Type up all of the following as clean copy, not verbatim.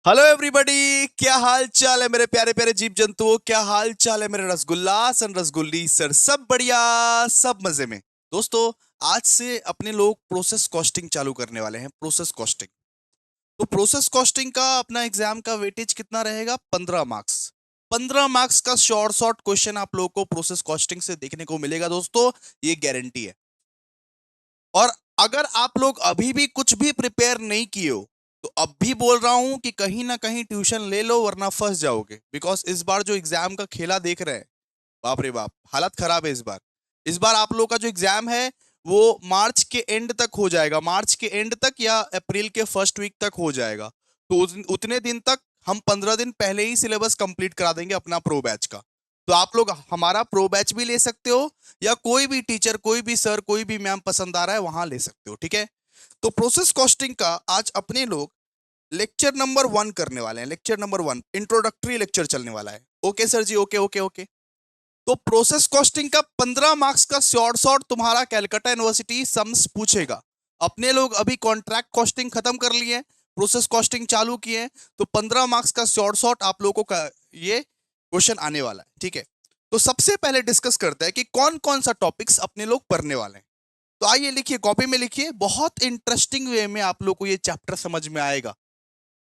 Hello everybody, क्या हाल चाल है मेरे प्यारे प्यारे जीव जंतुओं। क्या हाल चाल है मेरे रसगुल्ला सन रसगुल्ली सर। सब बढ़िया, सब मजे में। दोस्तों, आज से अपने लोग प्रोसेस कॉस्टिंग चालू करने वाले हैं। Process costing. तो प्रोसेस कॉस्टिंग का अपना एग्जाम का वेटेज कितना रहेगा? 15 मार्क्स। 15 मार्क्स का शॉर्ट शॉर्ट क्वेश्चन आप लोगों को प्रोसेस कॉस्टिंग से देखने को मिलेगा दोस्तों, ये गारंटी है। और अगर आप लोग अभी भी कुछ भी प्रिपेयर नहीं किए हो तो अब भी बोल रहा हूं कि कहीं ना कहीं ट्यूशन ले लो, वरना फंस जाओगे। बिकॉज इस बार जो एग्जाम का खेला देख रहे हैं, बाप रे बाप, हालत खराब है इस बार। इस बार आप लोग का जो एग्जाम है वो मार्च के एंड तक हो जाएगा। मार्च के एंड तक या अप्रैल के फर्स्ट वीक तक हो जाएगा। तो उतने दिन तक हम 15 दिन पहले ही सिलेबस कंप्लीट करा देंगे अपना प्रो बैच का। तो आप लोग हमारा प्रो बैच भी ले सकते हो, या कोई भी टीचर, कोई भी सर, कोई भी मैम पसंद आ रहा है वहां ले सकते हो, ठीक है। तो प्रोसेस कॉस्टिंग का आज अपने लोग लेक्चर नंबर 1 करने वाले हैं। लेक्चर नंबर 1 इंट्रोडक्टरी लेक्चर चलने वाला है। ओके सर जी, ओके ओके ओके। तो प्रोसेस कॉस्टिंग का 15 मार्क्स का शॉर्ट शॉर्ट तुम्हारा कैलकाटा यूनिवर्सिटी सम्स पूछेगा। अपने लोग अभी कॉन्ट्रैक्ट कॉस्टिंग खत्म कर लिए, प्रोसेस कॉस्टिंग चालू किए। तो 15 मार्क्स का शॉर्ट शॉर्ट आप लोगों का ये क्वेश्चन आने वाला है, ठीक है। तो सबसे पहले डिस्कस करते हैं कि कौन कौन सा टॉपिक्स अपने लोग पढ़ने वाले हैं। तो आइए लिखिए, कॉपी में लिखिए। बहुत इंटरेस्टिंग वे में आप लोग को ये चैप्टर समझ में आएगा।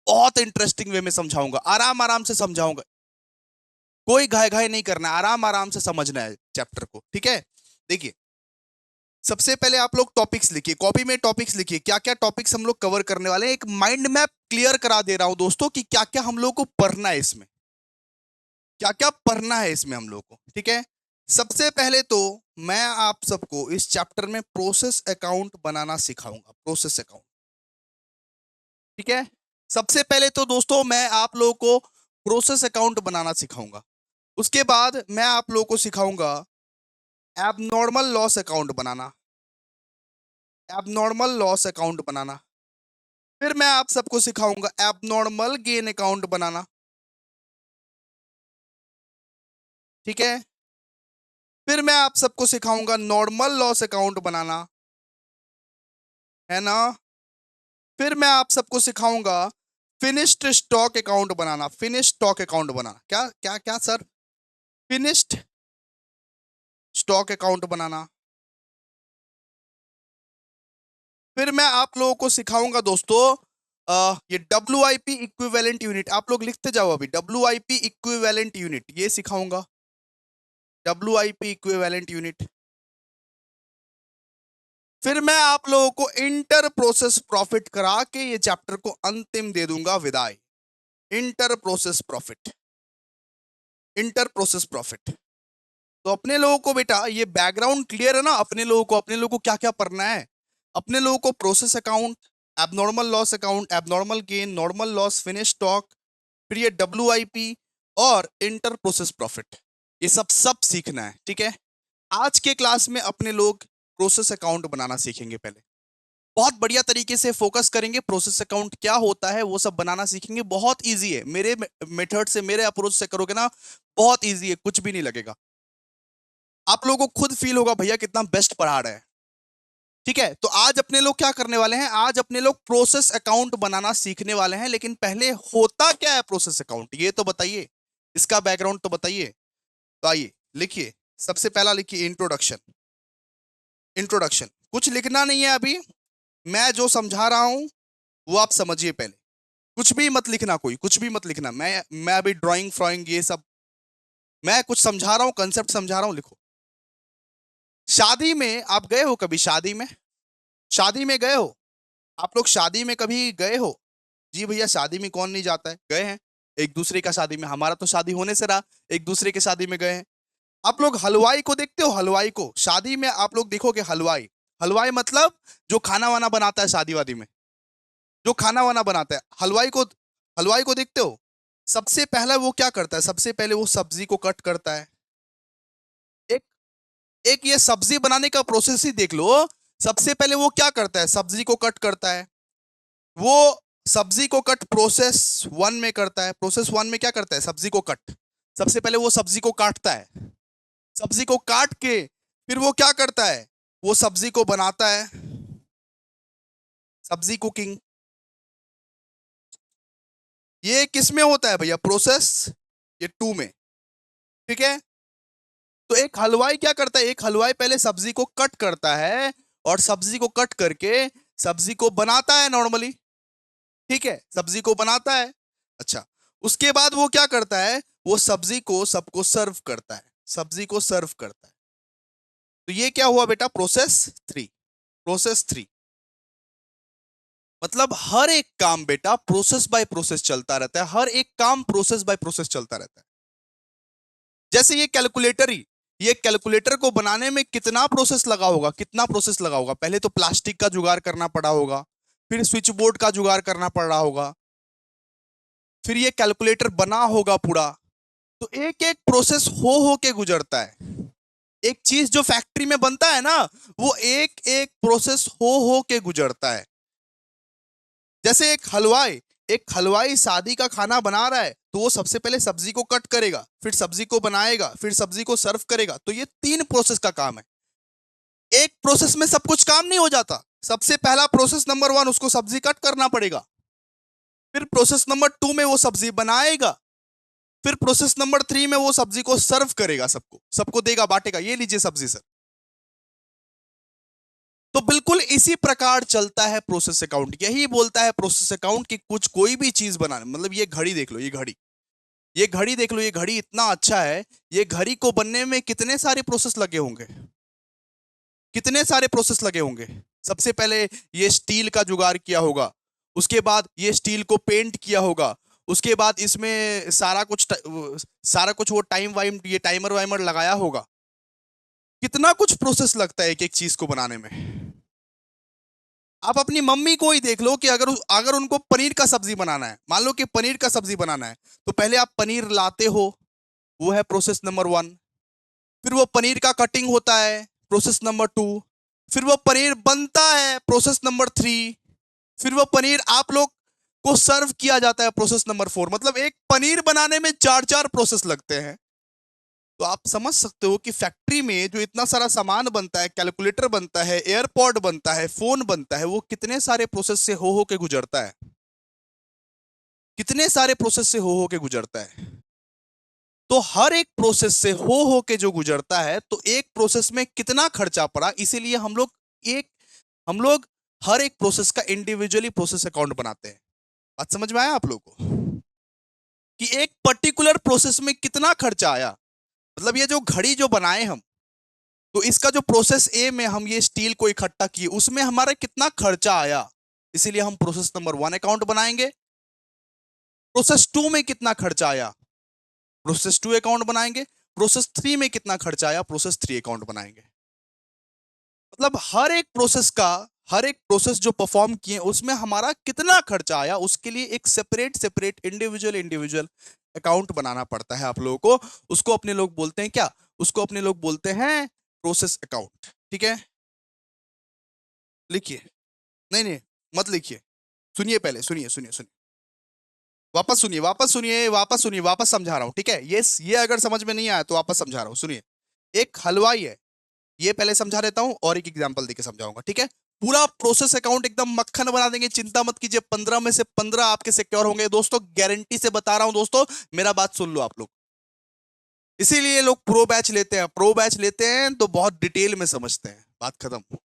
बहुत इंटरेस्टिंग वे में समझाऊंगा, आराम आराम से समझाऊंगा। कोई घाय घाय नहीं करना है, आराम आराम से समझना है चैप्टर को, ठीक है। देखिए, सबसे पहले आप लोग टॉपिक्स लिखिए, कॉपी में टॉपिक्स लिखिए। क्या क्या टॉपिक्स हम लोग कवर करने वाले हैं, एक माइंड मैप क्लियर करा दे रहा हूं दोस्तों कि क्या क्या हम लोग को पढ़ना है इसमें। क्या क्या पढ़ना है इसमें हम लोग को, ठीक है। सबसे पहले तो मैं आप सबको इस चैप्टर में प्रोसेस अकाउंट बनाना सिखाऊंगा। प्रोसेस अकाउंट, ठीक है। सबसे पहले तो दोस्तों मैं आप लोगों को प्रोसेस अकाउंट बनाना सिखाऊंगा। उसके बाद मैं आप लोगों को सिखाऊंगा एबनॉर्मल लॉस अकाउंट बनाना। एबनॉर्मल लॉस अकाउंट बनाना। फिर मैं आप सबको सिखाऊंगा एबनॉर्मल गेन अकाउंट बनाना, ठीक है। फिर मैं आप सबको सिखाऊंगा नॉर्मल लॉस अकाउंट बनाना, है ना। फिर मैं आप सबको सिखाऊंगा फिनिश्ड स्टॉक अकाउंट बनाना। फिनिश्ड स्टॉक अकाउंट बनाना, क्या क्या क्या सर? फिनिश्ड स्टॉक अकाउंट बनाना। फिर मैं आप लोगों को सिखाऊंगा दोस्तों ये WIP इक्विवेलेंट यूनिट। आप लोग लिखते जाओ अभी, WIP इक्विवेलेंट यूनिट ये सिखाऊंगा। WIP equivalent unit. फिर मैं आप लोगों को इंटर प्रोसेस प्रॉफिट करा के ये चैप्टर को अंतिम दे दूंगा विदाई। Inter process profit, inter process profit. तो अपने लोगों को बेटा ये बैकग्राउंड क्लियर है ना। अपने लोगों को क्या क्या पढ़ना है। अपने लोगों को process account, abnormal loss account, abnormal gain, normal loss, finish stock, फिर ये WIP और इंटर प्रोसेस प्रॉफिट, ये सब सब सीखना है, ठीक है। आज के क्लास में अपने लोग प्रोसेस अकाउंट बनाना सीखेंगे। पहले बहुत बढ़िया तरीके से फोकस करेंगे। प्रोसेस अकाउंट क्या होता है वो सब बनाना सीखेंगे। बहुत इजी है, मेरे मेथड से, मेरे अप्रोच से करोगे ना, बहुत इजी है, कुछ भी नहीं लगेगा। आप लोगों को खुद फील होगा भैया कितना बेस्ट पढ़ा रहा है, ठीक है। तो आज अपने लोग क्या करने वाले हैं, आज अपने लोग प्रोसेस अकाउंट बनाना सीखने वाले हैं। लेकिन पहले होता क्या है प्रोसेस अकाउंट, ये तो बताइए, इसका बैकग्राउंड तो बताइए। तो आइए लिखिए, सबसे पहला लिखिए इंट्रोडक्शन। इंट्रोडक्शन कुछ लिखना नहीं है अभी, मैं जो समझा रहा हूं वो आप समझिए पहले। कुछ भी मत लिखना, कोई कुछ भी मत लिखना। मैं अभी ड्राइंग फ्रॉइंग ये सब, मैं कुछ समझा रहा हूँ, कंसेप्ट समझा रहा हूँ, लिखो। शादी में आप गए हो कभी? शादी में, शादी में गए हो? आप लोग शादी में कभी गए हो? जी भैया, शादी में कौन नहीं जाता है, गए हैं एक दूसरे का शादी में। हमारा तो शादी होने से रहा, एक दूसरे के शादी में गए हैं। आप लोग हलवाई को देखते हो? हलवाई को शादी में आप लोग देखोगे, हलवाई। हलवाई मतलब जो खाना वाना बनाता है शादी वादी में, जो खाना वाना बनाता है, हलवाई को, हलवाई को देखते हो? सबसे पहला वो क्या करता है, सबसे पहले वो सब्जी को कट करता है। एक एक ये सब्जी बनाने का प्रोसेस ही देख लो। सबसे पहले वो क्या करता है, सब्जी को कट करता है। वो सब्जी को कट प्रोसेस 1 में करता है। प्रोसेस 1 में क्या करता है, सब्जी को कट। सबसे पहले वो सब्जी को काटता है। सब्जी को काट के फिर वो क्या करता है, वो सब्जी को बनाता है। सब्जी कुकिंग, ये किस में होता है भैया? प्रोसेस ये 2 में, ठीक है। तो एक हलवाई क्या करता है? एक हलवाई पहले सब्जी को कट करता है और सब्जी को कट करके सब्जी को बनाता है नॉर्मली, ठीक है, सब्जी को बनाता है। अच्छा, उसके बाद वो क्या करता है? वो सब्जी को सबको सर्व करता है, सब्जी को सर्व करता है। तो ये क्या हुआ बेटा? प्रोसेस 3। प्रोसेस 3 मतलब हर एक काम बेटा प्रोसेस बाय प्रोसेस चलता रहता है, हर एक काम प्रोसेस बाय प्रोसेस चलता रहता है। जैसे ये कैलकुलेटर ही, ये कैलकुलेटर को बनाने में कितना प्रोसेस लगा होगा, कितना प्रोसेस लगा होगा? पहले तो प्लास्टिक का जुगाड़ करना पड़ा होगा, फिर स्विच बोर्ड का जुगाड़ करना पड़ रहा होगा, फिर ये कैलकुलेटर बना होगा पूरा। तो एक एक प्रोसेस हो के गुजरता है। एक चीज जो फैक्ट्री में बनता है ना, वो एक एक प्रोसेस हो के गुजरता है। जैसे एक हलवाई शादी का खाना बना रहा है, तो वो सबसे पहले सब्जी को कट करेगा, फिर सब्जी को बनाएगा, फिर सब्जी को सर्व करेगा। तो ये 3 प्रोसेस का काम है। एक प्रोसेस में सब कुछ काम नहीं हो जाता। सबसे पहला प्रोसेस नंबर 1, उसको सब्जी कट करना पड़ेगा, फिर प्रोसेस नंबर 2 में वो सब्जी बनाएगा, फिर प्रोसेस नंबर 3 में वो सब्जी को सर्व करेगा, सबको सबको देगा, बांटेगा, ये लीजिए सब्जी सर। तो बिल्कुल इसी प्रकार चलता है प्रोसेस अकाउंट। यही बोलता है प्रोसेस अकाउंट कि कुछ कोई भी चीज बनाने, मतलब ये घड़ी देख लो, ये घड़ी देख लो, ये घड़ी इतना अच्छा है, ये घड़ी को बनने में कितने सारे प्रोसेस लगे होंगे, कितने सारे प्रोसेस लगे होंगे। सबसे पहले ये स्टील का जुगाड़ किया होगा, उसके बाद ये स्टील को पेंट किया होगा, उसके बाद इसमें सारा कुछ वो टाइम वाइम, ये टाइमर वाइमर लगाया होगा। कितना कुछ प्रोसेस लगता है एक एक चीज को बनाने में। आप अपनी मम्मी को ही देख लो कि अगर अगर उनको पनीर का सब्जी बनाना है, मान लो कि पनीर का सब्जी बनाना है, तो पहले आप पनीर लाते हो, वो है प्रोसेस नंबर 1। फिर वो पनीर का कटिंग होता है, प्रोसेस नंबर 2। फिर वो पनीर बनता है, प्रोसेस नंबर 3। फिर वो पनीर आप लोग को सर्व किया जाता है, प्रोसेस नंबर 4। मतलब एक पनीर बनाने में 4 प्रोसेस लगते हैं। तो आप समझ सकते हो कि फैक्ट्री में जो इतना सारा सामान बनता है, कैलकुलेटर बनता है, एयरपॉड बनता है, फोन बनता है, वो कितने सारे प्रोसेस से हो के गुजरता है, कितने सारे प्रोसेस से हो के गुजरता है। तो हर एक प्रोसेस से हो के जो गुजरता है, तो एक प्रोसेस में कितना खर्चा पड़ा, इसीलिए एक हम लोग हर एक प्रोसेस का इंडिविजुअली प्रोसेस अकाउंट बनाते हैं। बात समझ में आया आप लोगों को कि एक पर्टिकुलर प्रोसेस में कितना खर्चा आया? मतलब ये जो घड़ी जो बनाए हम, तो इसका जो प्रोसेस ए में हम ये स्टील को इकट्ठा किए, उसमें हमारा कितना खर्चा आया, इसीलिए हम प्रोसेस नंबर 1 अकाउंट बनाएंगे। प्रोसेस 2 में कितना खर्चा आया, प्रोसेस 2 अकाउंट बनाएंगे। प्रोसेस 3 में कितना खर्चा आया, प्रोसेस 3 अकाउंट बनाएंगे। मतलब हर एक प्रोसेस जो परफॉर्म किए उसमें हमारा कितना खर्चा आया, उसके लिए एक सेपरेट इंडिविजुअल अकाउंट बनाना पड़ता है आप लोगों को। उसको अपने लोग बोलते हैं क्या? उसको अपने लोग बोलते हैं प्रोसेस अकाउंट, ठीक है। लिखिए, नहीं नहीं मत लिखिए, सुनिए पहले, सुनिए सुनिए सुनिए, वापस सुनिए, वापस सुनिए, वापस सुनिए, वापस समझा रहा हूं, ठीक है। ये अगर समझ में नहीं आया तो वापस समझा रहा हूं, सुनिए। एक हलवाई है, ये पहले समझा देता हूं और एक एग्जांपल देके समझाऊंगा, ठीक है। पूरा प्रोसेस अकाउंट एकदम मक्खन बना देंगे, चिंता मत कीजिए। 15 में से 15 आपके सिक्योर होंगे दोस्तों, गारंटी से बता रहा हूं दोस्तों, मेरा बात सुन लो आप लोग। इसीलिए लोग प्रो बैच लेते हैं, प्रो बैच लेते हैं तो बहुत डिटेल में समझते हैं, बात खत्म।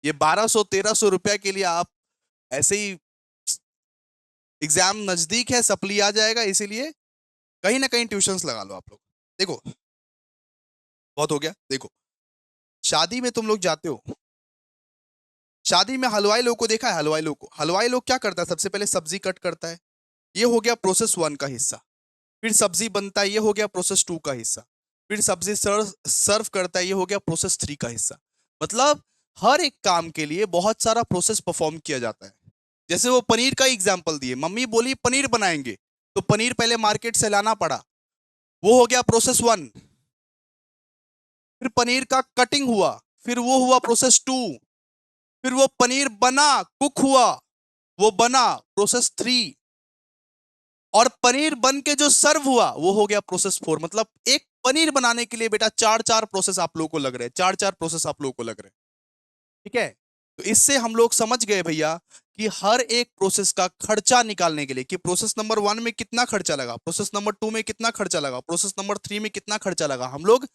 ये 1200-1300 रुपया के लिए आप ऐसे ही, एग्जाम नजदीक है, सप्ली आ जाएगा, इसीलिए कहीं ना कहीं ट्यूशंस लगा लो आप लोग। देखो, बहुत हो गया। देखो, शादी में तुम लोग जाते हो, शादी में हलवाई लोग को देखा है, हलवाई लोग क्या करता है? सबसे पहले सब्जी कट करता है, ये हो गया प्रोसेस 1 का हिस्सा। फिर सब्जी बनता है, ये हो गया प्रोसेस 2 का हिस्सा। फिर सब्जी सर्व करता है, ये हो गया प्रोसेस 3 का हिस्सा। मतलब हर एक काम के लिए बहुत सारा प्रोसेस परफॉर्म किया जाता है। जैसे वो पनीर का एग्जाम्पल दिए, मम्मी बोली पनीर बनाएंगे, तो पनीर पहले मार्केट से लाना पड़ा, वो हो गया प्रोसेस 1। फिर पनीर का कटिंग हुआ, फिर वो हुआ प्रोसेस 2। फिर वो पनीर बना, कुक हुआ, वो बना प्रोसेस 3। और पनीर बन के जो सर्व हुआ, वो हो गया प्रोसेस 4। मतलब एक पनीर बनाने के लिए बेटा 4 प्रोसेस आप लोगों को लग रहे हैं, 4 प्रोसेस आप लोगों को लग रहे हैं, ठीक है। तो इससे हम लोग समझ गए भैया कि हर एक प्रोसेस का खर्चा निकालने के लिए कि प्रोसेस नंबर 1 में कितना खर्चा लगा, प्रोसेस नंबर 2 में कितना खर्चा लगा, प्रोसेस नंबर 3 में कितना खर्चा लगा, हम लोग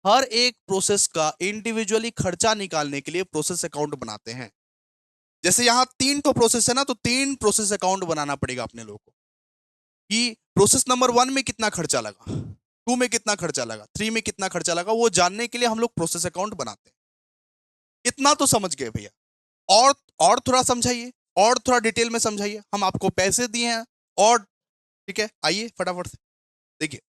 हर एक प्रोसेस का इंडिविजुअली खर्चा निकालने के लिए प्रोसेस अकाउंट बनाते हैं। जैसे यहाँ 3 तो प्रोसेस है ना, तो 3 प्रोसेस अकाउंट बनाना पड़ेगा अपने लोगों को कि प्रोसेस नंबर 1 में कितना खर्चा लगा, 2 में कितना खर्चा लगा, 3 में कितना खर्चा लगा, वो जानने के लिए हम लोग प्रोसेस अकाउंट बनाते हैं। इतना तो समझ गए भैया। और थोड़ा समझाइए, और थोड़ा डिटेल में समझाइए। हम आपको पैसे दिए हैं और ठीक है, आइए फटाफट से देखिए।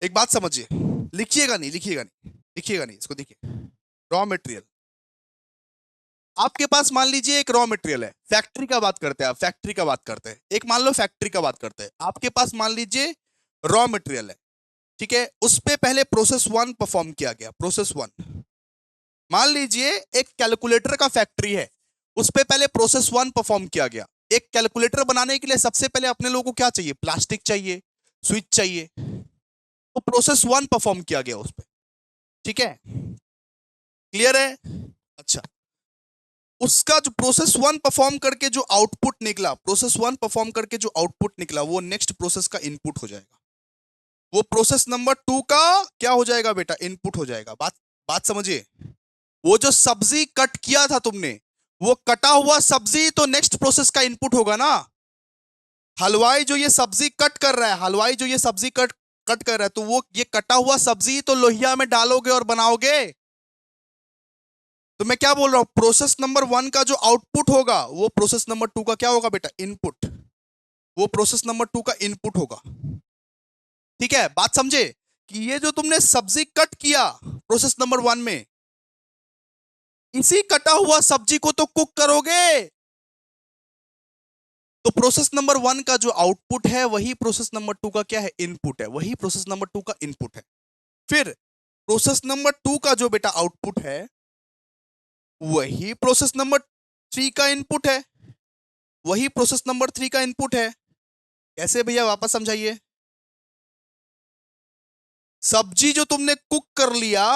एक बात समझिए, लिखिएगा नहीं, लिखिएगा नहीं, इसको देखिए। रॉ मटेरियल, आपके पास मान लीजिए एक रॉ मटेरियल है, फैक्ट्री का बात करते हैं, आप फैक्ट्री का बात करते हैं, एक मान लो फैक्ट्री का बात करते हैं, आपके पास मान लीजिए रॉ मटेरियल है, ठीक है। उस पे पहले प्रोसेस 1 परफॉर्म किया गया, प्रोसेस 1। मान लीजिए एक कैलकुलेटर का फैक्ट्री है, उस पे पहले प्रोसेस 1 परफॉर्म किया गया। एक कैलकुलेटर बनाने के लिए सबसे पहले अपने लोगों को क्या चाहिए, प्लास्टिक चाहिए, स्विच चाहिए, तो प्रोसेस 1 परफॉर्म किया गया उस पे, ठीक है, क्लियर है। अच्छा, उसका जो प्रोसेस 1 परफॉर्म करके जो आउटपुट निकला, प्रोसेस 1 परफॉर्म करके जो आउटपुट निकला, वो नेक्स्ट प्रोसेस का इनपुट हो जाएगा। वो प्रोसेस नंबर 2 का क्या हो जाएगा बेटा, इनपुट हो जाएगा। बात बात समझिए। वो जो सब्जी कट किया था तुमने, वो कटा हुआ सब्जी तो नेक्स्ट प्रोसेस का इनपुट होगा ना। हलवाई जो ये सब्जी कट कर रहा है, हलवाई जो ये सब्जी कट कट कर रहा है, तो वो ये कटा हुआ सब्जी तो लोहिया में डालोगे और बनाओगे। तो मैं क्या बोल रहा हूं, प्रोसेस नंबर 1 का जो आउटपुट होगा, वो प्रोसेस नंबर 2 का क्या होगा बेटा, इनपुट। वो प्रोसेस नंबर 2 का इनपुट होगा, ठीक है। बात समझे कि ये जो तुमने सब्जी कट किया प्रोसेस नंबर 1 में, इसी कटा हुआ सब्जी को तो कुक करोगे। तो प्रोसेस नंबर 1 का जो आउटपुट है, वही प्रोसेस नंबर 2 का क्या है, इनपुट है, वही प्रोसेस नंबर 2 का इनपुट है। फिर प्रोसेस नंबर 2 का जो बेटा आउटपुट है, वही प्रोसेस नंबर 3 का इनपुट है, वही प्रोसेस नंबर 3 का इनपुट है। कैसे भैया, वापस समझाइए। सब्जी जो तुमने कुक कर लिया,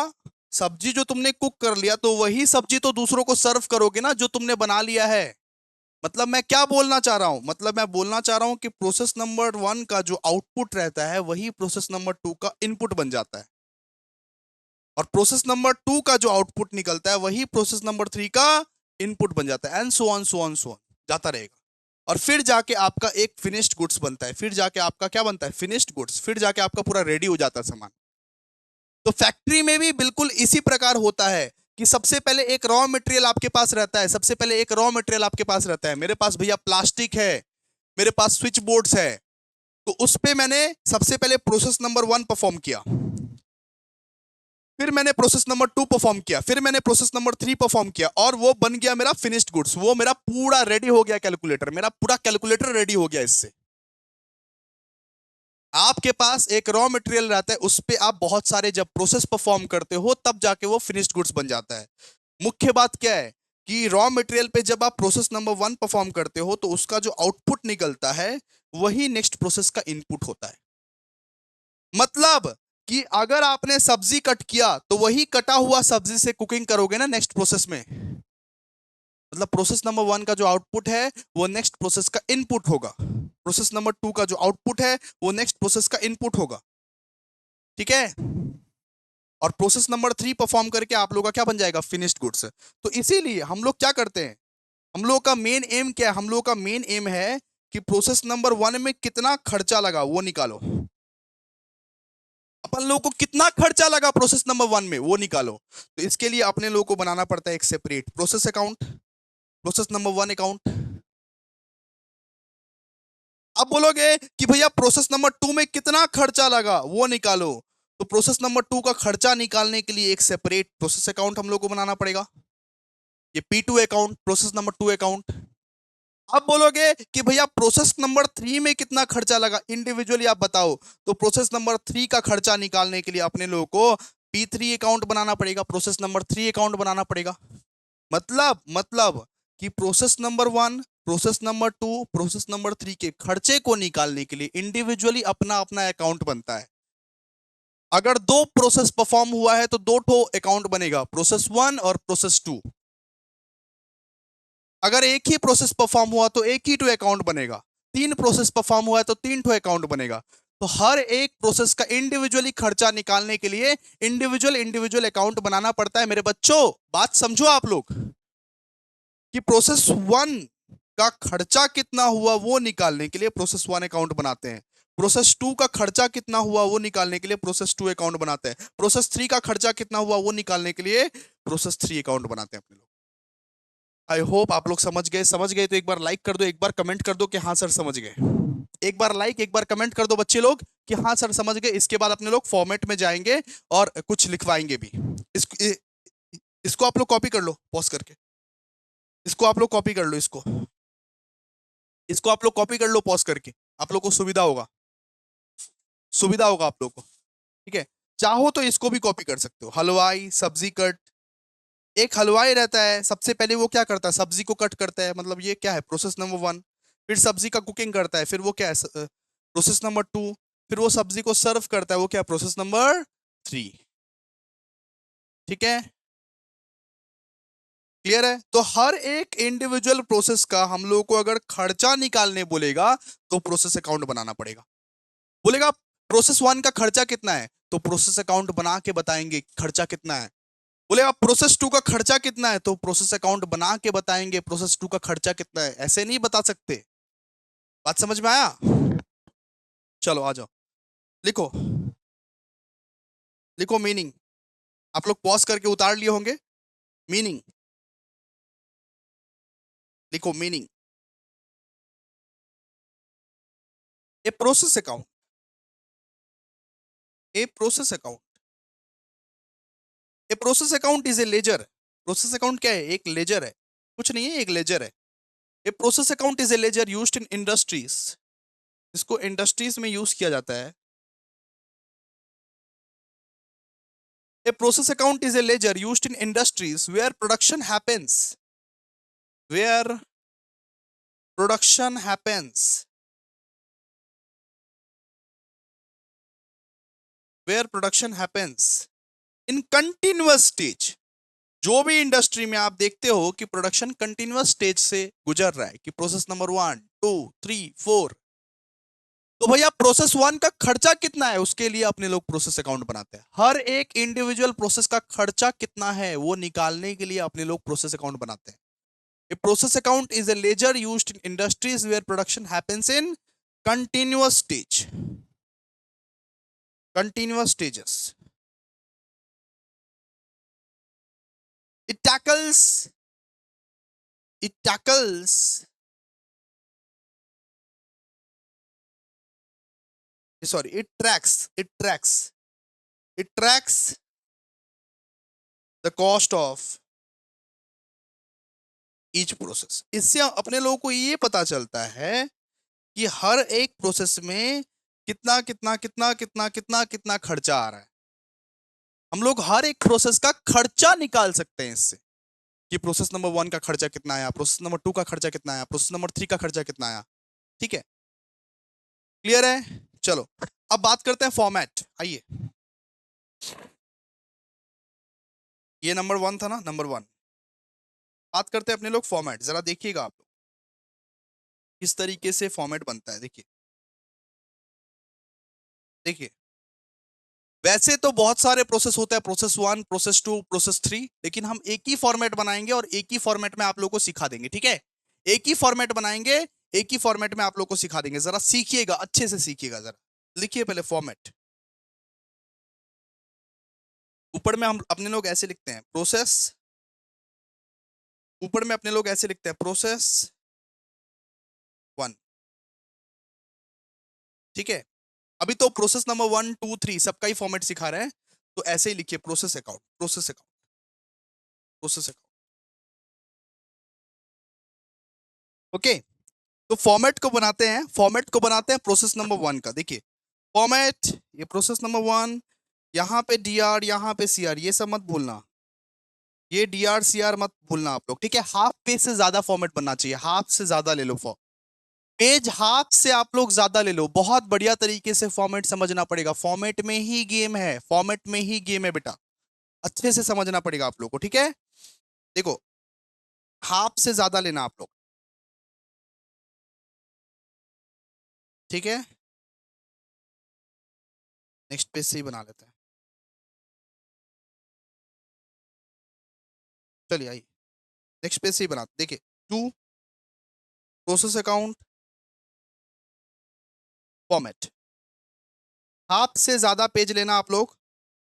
सब्जी जो तुमने कुक कर लिया, तो वही सब्जी तो दूसरों को सर्व करोगे ना, जो तुमने बना लिया है। मतलब मैं क्या बोलना चाह रहा हूं, मतलब मैं बोलना चाह रहा हूं कि प्रोसेस नंबर 1 का जो आउटपुट रहता है, वही प्रोसेस नंबर 2 का इनपुट बन जाता है, और प्रोसेस नंबर 2 का जो आउटपुट निकलता है, वही प्रोसेस नंबर 3 का इनपुट बन जाता है, and so on so on so on जाता रहेगा। और फिर जाके आपका एक फिनिश्ड गुड्स बनता है, फिर जाके आपका क्या बनता है, फिनिश्ड गुड्स, फिर जाके आपका पूरा रेडी हो जाता है सामान। तो फैक्ट्री में भी बिल्कुल इसी प्रकार होता है कि सबसे पहले एक रॉ मटेरियल आपके पास रहता है, सबसे पहले एक रॉ मटेरियल आपके पास रहता है। मेरे पास भैया प्लास्टिक है, मेरे पास स्विच बोर्ड्स है, तो उस पे मैंने सबसे पहले प्रोसेस नंबर 1 परफॉर्म किया, फिर मैंने प्रोसेस नंबर 2 परफॉर्म किया, फिर मैंने प्रोसेस नंबर 3 परफॉर्म किया, और वो बन गया मेरा फिनिश्ड गुड्स। वो मेरा पूरा रेडी हो गया कैलकुलेटर, मेरा पूरा कैलकुलेटर रेडी हो गया इससे। आपके पास एक रॉ मटेरियल रहता है, उस पे आप बहुत सारे जब प्रोसेस परफॉर्म करते हो, तब जाके वो फिनिश्ड गुड्स बन जाता है। मुख्य बात क्या है कि रॉ मटेरियल पे जब आप प्रोसेस नंबर 1 परफॉर्म करते हो, तो उसका जो आउटपुट निकलता है, वही नेक्स्ट प्रोसेस का इनपुट होता है। मतलब कि अगर आपने सब्जी कट किया, तो वही कटा हुआ सब्जी से कुकिंग करोगे ना नेक्स्ट प्रोसेस में। मतलब प्रोसेस नंबर 1 का जो आउटपुट है, वो नेक्स्ट प्रोसेस का इनपुट होगा। प्रोसेस नंबर 2 का जो आउटपुट है, वो नेक्स्ट प्रोसेस का इनपुट होगा, ठीक है। और प्रोसेस नंबर 3 परफॉर्म करके आप लोगों का क्या बन जाएगा, फिनिश्ड गुड्स। तो इसीलिए हम लोग क्या करते हैं, हम लोग का मेन एम क्या है, हम लोग का मेन एम है कि प्रोसेस नंबर 1 में कितना खर्चा लगा वो निकालो। अपन लोगों को कितना खर्चा लगा प्रोसेस नंबर 1 में, वो निकालो। तो इसके लिए अपने लोगों को बनाना पड़ता है एक separate process account, process number 1 account. अब बोलोगे कि भैया प्रोसेस नंबर 2 में कितना खर्चा लगा, वो निकालो। तो प्रोसेस नंबर 2 का खर्चा निकालने के लिए एक सेपरेट प्रोसेस अकाउंट हम लोग को बनाना पड़ेगा, ये P2 account, process number 2 account. अब बोलोगे कि भैया प्रोसेस नंबर 3 में कितना खर्चा लगा, इंडिविजुअली आप बताओ। तो प्रोसेस नंबर 3 का खर्चा निकालने के लिए अपने लोगों को P3 अकाउंट बनाना पड़ेगा, प्रोसेस नंबर 3 अकाउंट बनाना पड़ेगा। मतलब कि process number 1, process number 2, process number 3 के खर्चे को निकालने के लिए इंडिविजुअली अपना अपना अकाउंट बनता है। अगर 2 प्रोसेस परफॉर्म हुआ है, तो 2 ठो अकाउंट बनेगा, प्रोसेस 1 और प्रोसेस 2। अगर एक ही प्रोसेस परफॉर्म हुआ तो एक ही टू अकाउंट बनेगा, 3 प्रोसेस परफॉर्म हुआ है तो 3 टू अकाउंट बनेगा। तो हर एक प्रोसेस का इंडिविजुअली खर्चा निकालने के लिए इंडिविजुअल अकाउंट बनाना पड़ता है मेरे बच्चों। बात समझो आप लोग कि प्रोसेस 1 का खर्चा कितना हुआ वो निकालने के लिए प्रोसेस 1 अकाउंट बनाते हैं। प्रोसेस 2 का खर्चा कितना हुआ वो निकालने के लिए प्रोसेस 2 अकाउंट बनाते हैं। प्रोसेस 3 का खर्चा कितना हुआ वो निकालने के लिए प्रोसेस 3 अकाउंट बनाते हैं अपने लोग। आई होप आप लोग समझ गए तो एक बार लाइक कर दो, एक बार कमेंट कर दो कि हाँ सर समझ गए। एक बार लाइक, एक बार कमेंट कर दो बच्चे लोग कि हाँ सर समझ गए। इसके बाद अपने लोग फॉर्मेट में जाएंगे और कुछ लिखवाएंगे भी। इसको आप लोग कॉपी कर लो पॉज करके, इसको आप लोग कॉपी कर लो, इसको आप लोग कॉपी कर लो पॉज करके, आप लोग को सुविधा होगा आप लोग को, ठीक है। चाहो तो इसको भी कॉपी कर सकते हो। हलवाई, सब्जी कट। एक हलवाई रहता है, सबसे पहले वो क्या करता है, सब्जी को कट करता है, मतलब ये क्या है, प्रोसेस नंबर 1। फिर सब्जी का कुकिंग करता है, फिर वो क्या है, प्रोसेस नंबर 2। फिर वो सब्जी को सर्व करता है, वो क्या है, प्रोसेस नंबर 3। ठीक है, क्लियर है। तो हर एक इंडिविजुअल प्रोसेस का हम लोगों को अगर खर्चा निकालने बोलेगा तो प्रोसेस अकाउंट बनाना पड़ेगा। बोलेगा प्रोसेस 1 का खर्चा कितना है, तो प्रोसेस अकाउंट बना के बताएंगे खर्चा कितना है। बोलेगा प्रोसेस 2 का खर्चा कितना है, तो प्रोसेस अकाउंट बना के बताएंगे प्रोसेस 2 का खर्चा कितना है। ऐसे नहीं बता सकते। बात समझ में आया? चलो आ जाओ, लिखो, लिखो मीनिंग। आप लोग पॉज करके उतार लिए होंगे। मीनिंग लिखो, meaning. A process account, a process account, a process account is a ledger. Process account क्या है, एक लेजर है, कुछ नहीं है, एक लेजर है। A process account is a ledger used in industries. इसको इंडस्ट्रीज में यूज किया जाता है। A process account is a ledger used in industries where production happens. Where production happens. Where production happens in continuous stage. जो भी industry में आप देखते हो कि प्रोडक्शन कंटिन्यूअस स्टेज से गुजर रहा है, कि प्रोसेस नंबर 1, 2, 3, 4, तो भैया प्रोसेस 1 का खर्चा कितना है उसके लिए अपने लोग प्रोसेस अकाउंट बनाते हैं। हर एक इंडिविजुअल प्रोसेस का खर्चा कितना है वो निकालने के लिए अपने लोग प्रोसेस अकाउंट बनाते हैं। A process account is a ledger used in industries where production happens in continuous stage. Continuous stages. It tackles, it tackles, sorry, it tracks the cost of each process. इससे अपने लोगों को ये पता चलता है कि हर एक प्रोसेस में कितना कितना कितना कितना कितना कितना खर्चा आ रहा है। हम लोग हर एक प्रोसेस का खर्चा निकाल सकते हैं इससे, कि प्रोसेस नंबर 1 का खर्चा कितना आया, प्रोसेस नंबर 2 का खर्चा कितना आया, प्रोसेस नंबर 3 का खर्चा कितना आया। ठीक है, क्लियर है। चलो अब बात करते हैं फॉर्मेट। आइए, ये नंबर 1 था ना, नंबर 1। बात करते हैं अपने लोग फॉर्मेट। जरा देखिएगा आप लोग किस तरीके से फॉर्मेट बनता है। देखिए देखिए, वैसे तो बहुत सारे प्रोसेस होता है, प्रोसेस 1, प्रोसेस 2, प्रोसेस 3, लेकिन हम एक ही फॉर्मेट बनाएंगे और एक ही फॉर्मेट में आप लोगों को सिखा देंगे। ठीक है, एक ही फॉर्मेट बनाएंगे, एक ही फॉर्मेट में आप लोग को सिखा देंगे। जरा सीखिएगा, अच्छे से सीखिएगा। जरा लिखिए पहले फॉर्मेट। ऊपर में हम अपने लोग ऐसे लिखते हैं प्रोसेस, ऊपर में अपने लोग ऐसे लिखते हैं प्रोसेस 1। ठीक है, अभी तो प्रोसेस नंबर 1, 2, 3 सबका ही फॉर्मेट सिखा रहे हैं, तो ऐसे ही लिखिए process account, process account, process account. Okay, तो फॉर्मेट को बनाते हैं, फॉर्मेट को बनाते हैं प्रोसेस नंबर 1 का। देखिए फॉर्मेट, ये प्रोसेस नंबर 1, यहाँ पे dr, यहाँ पे cr, ये सब मत भूलना, ये dr cr मत भूलना आप लोग। ठीक है, हाफ पेज से ज्यादा फॉर्मेट बनना चाहिए, हाफ से ज्यादा ले लो पेज, हाफ से आप लोग ज्यादा ले लो। बहुत बढ़िया तरीके से फॉर्मेट समझना पड़ेगा, फॉर्मेट में ही गेम है, फॉर्मेट में ही गेम है बेटा, अच्छे से समझना पड़ेगा आप लोग को। ठीक है, देखो हाफ से ज्यादा लेना आप लोग, ठीक है। नेक्स्ट पेज से ही बना लेते हैं, चलिए आइए नेक्स्ट पेज से ही बनाते, देखिए to process account format, half से ज्यादा पेज लेना आप लोग,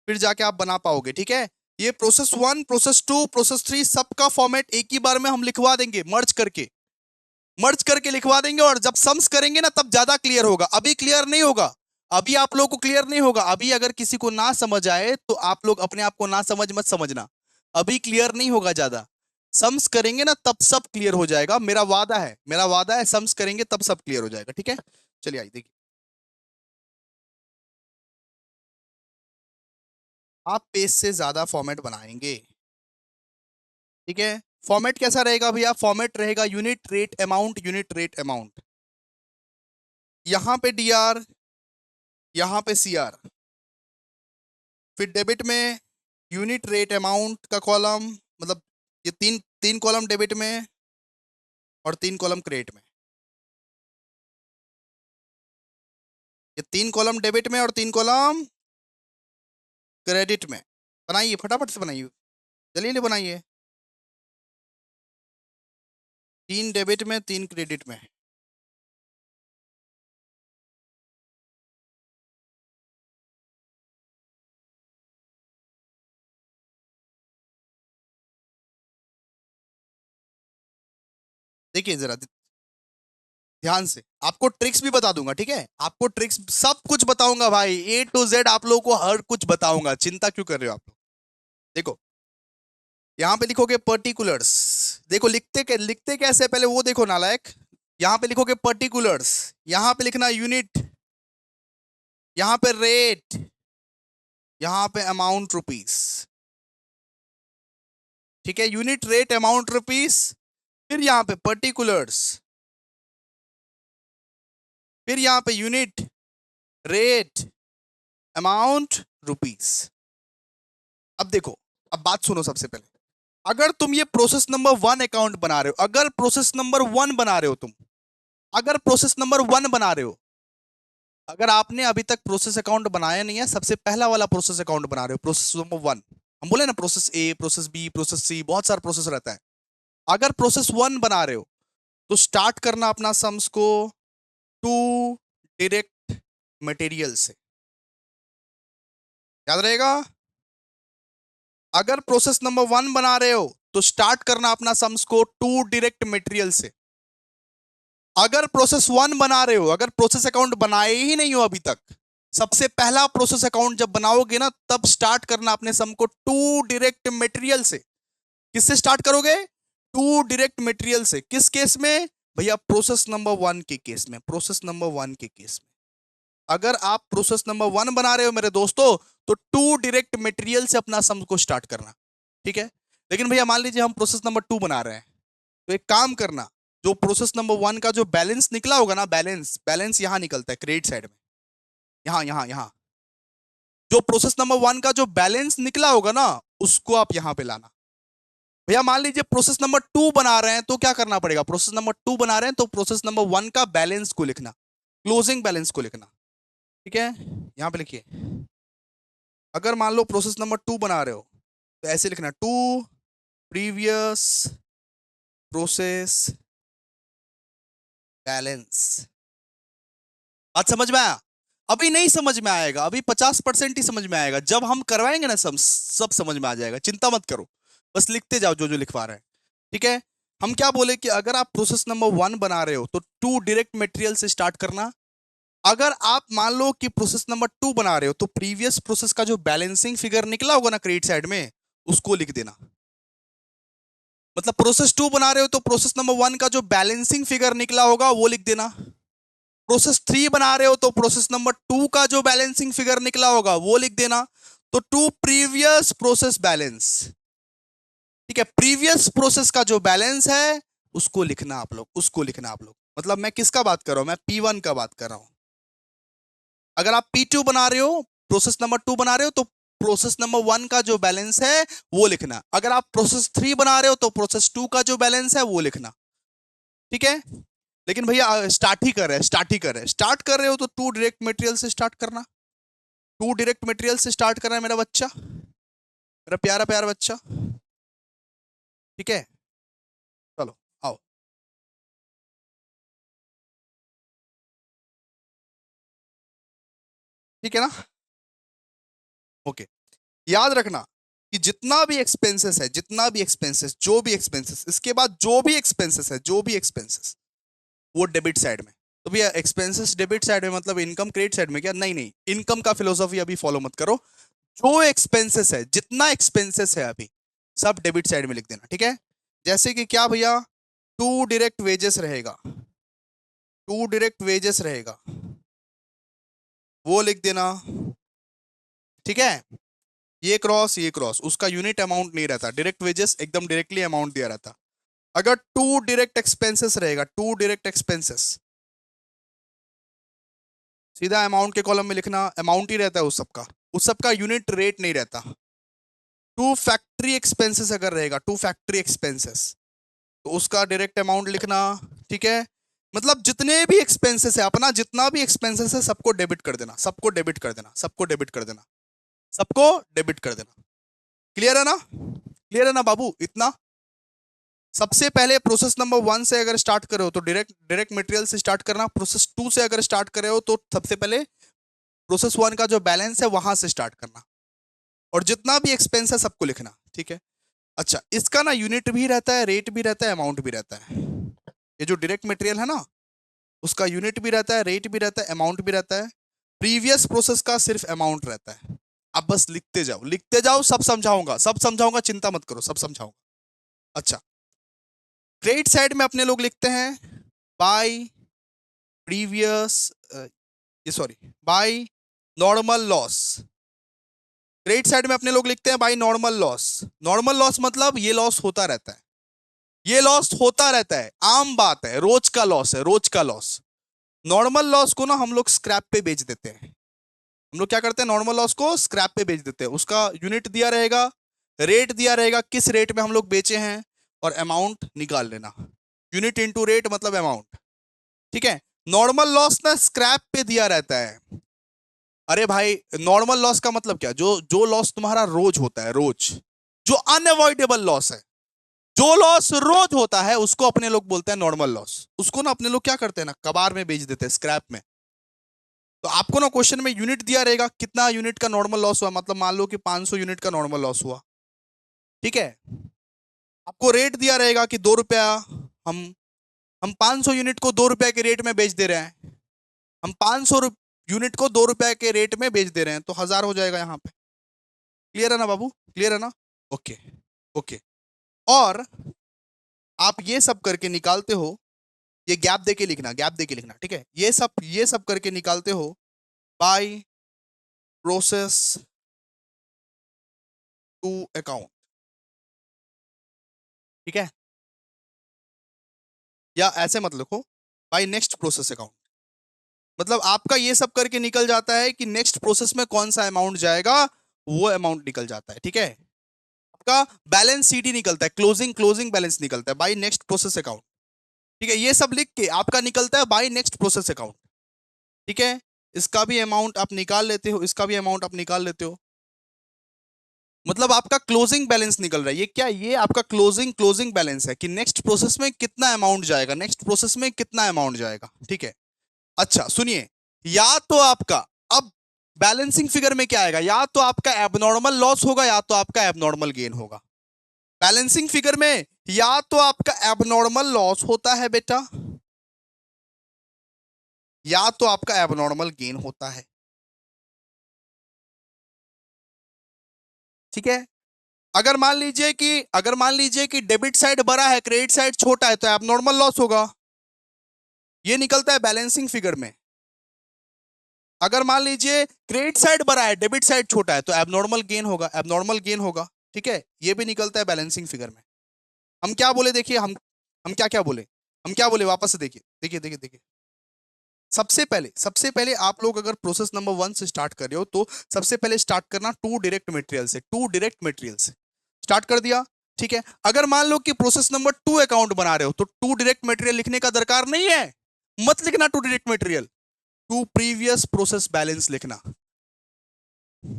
फिर जाके आप बना पाओगे, ठीक है। ये प्रोसेस 1 प्रोसेस 2 प्रोसेस 3 सबका फॉर्मेट एक ही बार में हम लिखवा देंगे, मर्ज करके लिखवा देंगे, और जब सम्स करेंगे ना तब ज्यादा क्लियर होगा, अभी क्लियर नहीं होगा, अभी आप लोग को क्लियर नहीं होगा, अभी अगर किसी को ना समझ आए तो आप लोग अपने आप को ना समझ मत समझना, अभी क्लियर नहीं होगा ज्यादा, सम्स करेंगे ना तब सब क्लियर हो जाएगा, मेरा वादा है, सम्स करेंगे तब सब क्लियर हो जाएगा, ठीक है। चलिए आइए देखिए, आप पेज से ज्यादा फॉर्मेट बनाएंगे, ठीक है। फॉर्मेट कैसा रहेगा भैया, फॉर्मेट रहेगा यूनिट रेट अमाउंट, यहां पे डीआर, यहां पे सीआर, फिर डेबिट में यूनिट रेट अमाउंट का कॉलम, मतलब ये तीन तीन कॉलम डेबिट में और तीन कॉलम क्रेडिट में, ये तीन कॉलम डेबिट में और तीन कॉलम क्रेडिट में। बनाइए फटाफट से बनाइए, जल्दी बनाइए, तीन डेबिट में तीन क्रेडिट में। देखिए जरा ध्यान से, आपको ट्रिक्स भी बता दूंगा, ठीक है, आपको ट्रिक्स सब कुछ बताऊंगा भाई, ए टू जेड आप लोगों को हर कुछ बताऊंगा, चिंता क्यों कर रहे हो आप लोग। देखो यहाँ पे लिखोगे पर्टिकुलर्स, देखो लिखते कैसे पहले वो देखो नालायक, यहाँ पे लिखोगे पर्टिकुलर्स, यहाँ पे लिखना यूनिट, यहाँ पे रेट, यहाँ पे अमाउंट रुपीस, ठीक है, यूनिट रेट अमाउंट रुपीस, फिर यहाँ पे पर्टिकुलर्स, फिर यहाँ पे यूनिट रेट अमाउंट रुपीस। अब देखो, अब बात सुनो सबसे पहले, अगर तुम ये प्रोसेस नंबर 1 अकाउंट बना रहे हो, अगर प्रोसेस नंबर 1 बना रहे हो तुम, अगर प्रोसेस नंबर 1 बना रहे हो, अगर आपने अभी तक प्रोसेस अकाउंट बनाया नहीं है, सबसे पहला वाला प्रोसेस अकाउंट बना रहे हो, प्रोसेस नंबर 1, हम बोले ना process A process B process C, बहुत सारा प्रोसेस रहता है, अगर प्रोसेस 1 बना रहे हो तो स्टार्ट करना अपना सम्स को टू डायरेक्ट मटेरियल से, याद रहेगा। अगर प्रोसेस नंबर 1 बना रहे हो तो स्टार्ट करना अपना सम्स को टू डायरेक्ट मटेरियल से, अगर प्रोसेस 1 बना रहे हो, अगर प्रोसेस अकाउंट बनाए ही नहीं हो अभी तक, सबसे पहला प्रोसेस अकाउंट जब बनाओगे ना तब स्टार्ट करना अपने सम को टू डायरेक्ट मटेरियल से, किससे स्टार्ट करोगे, टू डायरेक्ट मटेरियल से, किस केस में भैया, प्रोसेस नंबर 1 के केस में, प्रोसेस नंबर 1 के केस में, अगर आप प्रोसेस नंबर 1 बना रहे हो मेरे दोस्तों, तो टू डायरेक्ट मटेरियल से अपना सम को स्टार्ट करना, ठीक है। लेकिन भैया मान लीजिए हम प्रोसेस नंबर 2 बना रहे हैं, तो एक काम करना, जो प्रोसेस नंबर 1 का जो बैलेंस निकला होगा ना, बैलेंस बैलेंस यहां निकलता है क्रेडिट साइड में, यहां यहां यहां, जो प्रोसेस नंबर 1 का जो बैलेंस निकला होगा ना उसको आप यहां पे लाना। भैया मान लीजिए प्रोसेस नंबर 2 बना रहे हैं तो क्या करना पड़ेगा, प्रोसेस नंबर 2 बना रहे हैं तो प्रोसेस नंबर 1 का बैलेंस को लिखना, क्लोजिंग बैलेंस को लिखना, ठीक है। यहां पे लिखिए, अगर मान लो प्रोसेस नंबर 2 बना रहे हो तो ऐसे लिखना, टू प्रीवियस प्रोसेस बैलेंस। आज समझ में आया, अभी नहीं समझ में आएगा, अभी 50% ही समझ में आएगा, जब हम करवाएंगे ना सब समझ में आ जाएगा, चिंता मत करो, बस लिखते जाओ जो जो लिखवा रहे हैं, ठीक है। हम क्या बोले कि अगर आप प्रोसेस नंबर 1 बना रहे हो तो टू डायरेक्ट मटेरियल से स्टार्ट करना, अगर आप मान लो कि प्रोसेस नंबर 2 बना रहे हो तो प्रीवियस प्रोसेस का जो बैलेंसिंग फिगर निकला होगा ना क्रेडिट साइड में उसको लिख देना, मतलब प्रोसेस 2 बना रहे हो तो प्रोसेस नंबर 1 का जो बैलेंसिंग फिगर निकला होगा वो लिख देना, प्रोसेस 3 बना रहे हो तो प्रोसेस नंबर 2 का जो बैलेंसिंग फिगर निकला होगा वो लिख देना, तो टू प्रीवियस प्रोसेस बैलेंस, ठीक है, प्रीवियस प्रोसेस का जो बैलेंस है उसको लिखना आप लोग, उसको लिखना आप लोग, मतलब मैं किसका बात कर रहा हूं, मैं P1 का बात कर रहा हूं। अगर आप P2 बना रहे हो, प्रोसेस नंबर 2 बना रहे हो तो प्रोसेस नंबर 1 का जो बैलेंस है वो लिखना। अगर आप प्रोसेस 3 बना रहे हो तो प्रोसेस 2 का जो बैलेंस है वो लिखना, ठीक है। लेकिन भैया स्टार्ट ही कर रहे हैं, स्टार्ट कर रहे हो तो टू डायरेक्ट मटेरियल से स्टार्ट करना, टू डायरेक्ट मटेरियल से स्टार्ट करना है मेरा बच्चा, मेरा प्यारा प्यारा बच्चा, ठीक है। चलो आओ, ठीक है ना, ओके। याद रखना कि जितना भी एक्सपेंसेस है, जितना भी एक्सपेंसेस, जो भी एक्सपेंसेस, इसके बाद जो भी एक्सपेंसेस है, जो भी एक्सपेंसेस, वो डेबिट साइड में। तो भैया एक्सपेंसेस डेबिट साइड में मतलब इनकम क्रेडिट साइड में क्या? नहीं नहीं, इनकम का फिलोसॉफी अभी फॉलो मत करो। जो एक्सपेंसेस है, जितना एक्सपेंसेस है अभी, सब डेबिट साइड में लिख देना, ठीक है। जैसे कि क्या भैया, टू डायरेक्ट वेजेस रहेगा, टू डायरेक्ट वेजेस रहेगा, वो लिख देना, ठीक है। ये क्रॉस उसका यूनिट अमाउंट नहीं रहता, डायरेक्ट वेजेस एकदम डायरेक्टली अमाउंट दिया रहता। अगर टू डायरेक्ट एक्सपेंसेस रहेगा, टू डायरेक्ट एक्सपेंसेस, सीधा अमाउंट के कॉलम में लिखना, अमाउंट ही रहता है उस सबका यूनिट रेट नहीं रहता। टू फैक्ट्री एक्सपेंसेस अगर रहेगा, टू फैक्ट्री एक्सपेंसेस, तो उसका डायरेक्ट अमाउंट लिखना, ठीक है। मतलब जितने भी एक्सपेंसेस है, अपना जितना भी एक्सपेंसेस है सबको डेबिट कर देना, सबको डेबिट कर देना, सबको डेबिट कर देना, सबको डेबिट कर देना। क्लियर है ना, क्लियर है ना बाबू? इतना सबसे पहले प्रोसेस नंबर 1 से अगर स्टार्ट करे हो तो डायरेक्ट डायरेक्ट मटेरियल से स्टार्ट करना, प्रोसेस 2 से अगर स्टार्ट करे हो तो सबसे पहले प्रोसेस 1 का जो बैलेंस है वहां से स्टार्ट करना, और जितना भी एक्सपेंस है सबको लिखना, ठीक है। अच्छा, इसका ना यूनिट भी रहता है, रेट भी रहता है, अमाउंट भी रहता है। ये जो डायरेक्ट मटेरियल है ना, उसका यूनिट भी रहता है, रेट भी रहता है, अमाउंट भी रहता है। प्रीवियस प्रोसेस का सिर्फ अमाउंट रहता है। आप बस लिखते जाओ, लिखते जाओ, सब समझाऊंगा, सब समझाऊंगा, चिंता मत करो, सब समझाऊंगा। अच्छा, क्रेडिट साइड में अपने लोग लिखते हैं बाय प्रीवियस, ये sorry, by normal loss. Credit side में अपने लोग लिखते हैं by normal loss. Normal loss मतलब ये लॉस होता रहता है, ये लॉस होता रहता है, आम बात है, रोज का लॉस है, रोज का लॉस। नॉर्मल लॉस को ना हम लोग स्क्रैप पे बेच देते हैं। हम लोग क्या करते हैं, नॉर्मल लॉस को स्क्रैप पे बेच देते हैं। उसका यूनिट दिया रहेगा, रेट दिया रहेगा, किस रेट में हम लोग बेचे हैं, और अमाउंट निकाल लेना। यूनिट इंटू रेट मतलब अमाउंट, ठीक है। नॉर्मल लॉस ना स्क्रैप पे दिया रहता है। अरे भाई, नॉर्मल लॉस का मतलब क्या? जो जो लॉस तुम्हारा रोज होता है, रोज, जो अनअवॉइडेबल लॉस है, जो लॉस रोज होता है, उसको अपने लोग बोलते हैं नॉर्मल लॉस। उसको ना अपने लोग क्या करते हैं ना, कबाड़ में बेच देते हैं, स्क्रैप में। तो आपको ना क्वेश्चन में यूनिट दिया रहेगा, कितना यूनिट का नॉर्मल लॉस हुआ, मतलब मान लो कि 500 यूनिट का नॉर्मल लॉस हुआ, ठीक है। आपको रेट दिया रहेगा कि 2 रुपया, हम हम 500 यूनिट को 2 रुपए के रेट में बेच दे रहे हैं। हम 500 यूनिट को 2 रुपए के रेट में बेच दे रहे हैं, तो 1000 हो जाएगा यहाँ पे। क्लियर है ना बाबू, क्लियर है ना? Okay, okay. और आप ये सब करके निकालते हो, ये गैप देके लिखना, गैप देके लिखना, ठीक है। ये सब करके निकालते हो बाय प्रोसेस टू अकाउंट, ठीक है। या ऐसे मत लिखो, बाय नेक्स्ट प्रोसेस अकाउंट। मतलब आपका ये सब करके निकल जाता है कि नेक्स्ट प्रोसेस में कौन सा अमाउंट जाएगा, वो अमाउंट निकल जाता है, ठीक है। आपका बैलेंस शीट ही निकलता है, क्लोजिंग क्लोजिंग बैलेंस निकलता है बाय नेक्स्ट प्रोसेस अकाउंट, ठीक है। ये सब लिख के आपका निकलता है बाय नेक्स्ट प्रोसेस अकाउंट, ठीक है। इसका भी अमाउंट आप निकाल लेते हो, इसका भी अमाउंट आप निकाल लेते हो। मतलब आपका क्लोजिंग बैलेंस निकल रहा है। ये क्या, ये आपका क्लोजिंग क्लोजिंग बैलेंस है कि नेक्स्ट प्रोसेस में कितना अमाउंट जाएगा, नेक्स्ट प्रोसेस में कितना अमाउंट जाएगा, ठीक है। अच्छा सुनिए, या तो आपका अब बैलेंसिंग फिगर में क्या आएगा, या तो आपका एबनॉर्मल लॉस होगा, या तो आपका एबनॉर्मल गेन होगा। बैलेंसिंग फिगर में या तो आपका एबनॉर्मल लॉस होता है बेटा, या तो आपका एबनॉर्मल गेन होता है, ठीक है। अगर मान लीजिए कि डेबिट साइड बड़ा है, क्रेडिट साइड छोटा है, तो एबनॉर्मल लॉस होगा। ये निकलता है बैलेंसिंग फिगर में। अगर मान लीजिए क्रेडिट साइड बड़ा है, डेबिट साइड छोटा है, तो एबनॉर्मल गेन होगा, एबनॉर्मल गेन होगा, ठीक है। ये भी निकलता है बैलेंसिंग फिगर में। हम क्या बोले देखिए, हम क्या क्या बोले, हम क्या बोले वापस से देखिए, देखिए देखिए देखिए। सबसे पहले आप लोग अगर प्रोसेस नंबर 1 से स्टार्ट कर रहे हो तो सबसे पहले स्टार्ट करना टू डायरेक्ट मटेरियल से, टू डायरेक्ट मटेरियल से स्टार्ट कर दिया। ठीक है, अगर मान लो कि प्रोसेस नंबर 2 अकाउंट बना रहे हो तो टू डायरेक्ट मटेरियल लिखने का दरकार नहीं है, मत लिखना to direct material, to previous process balance लिखना।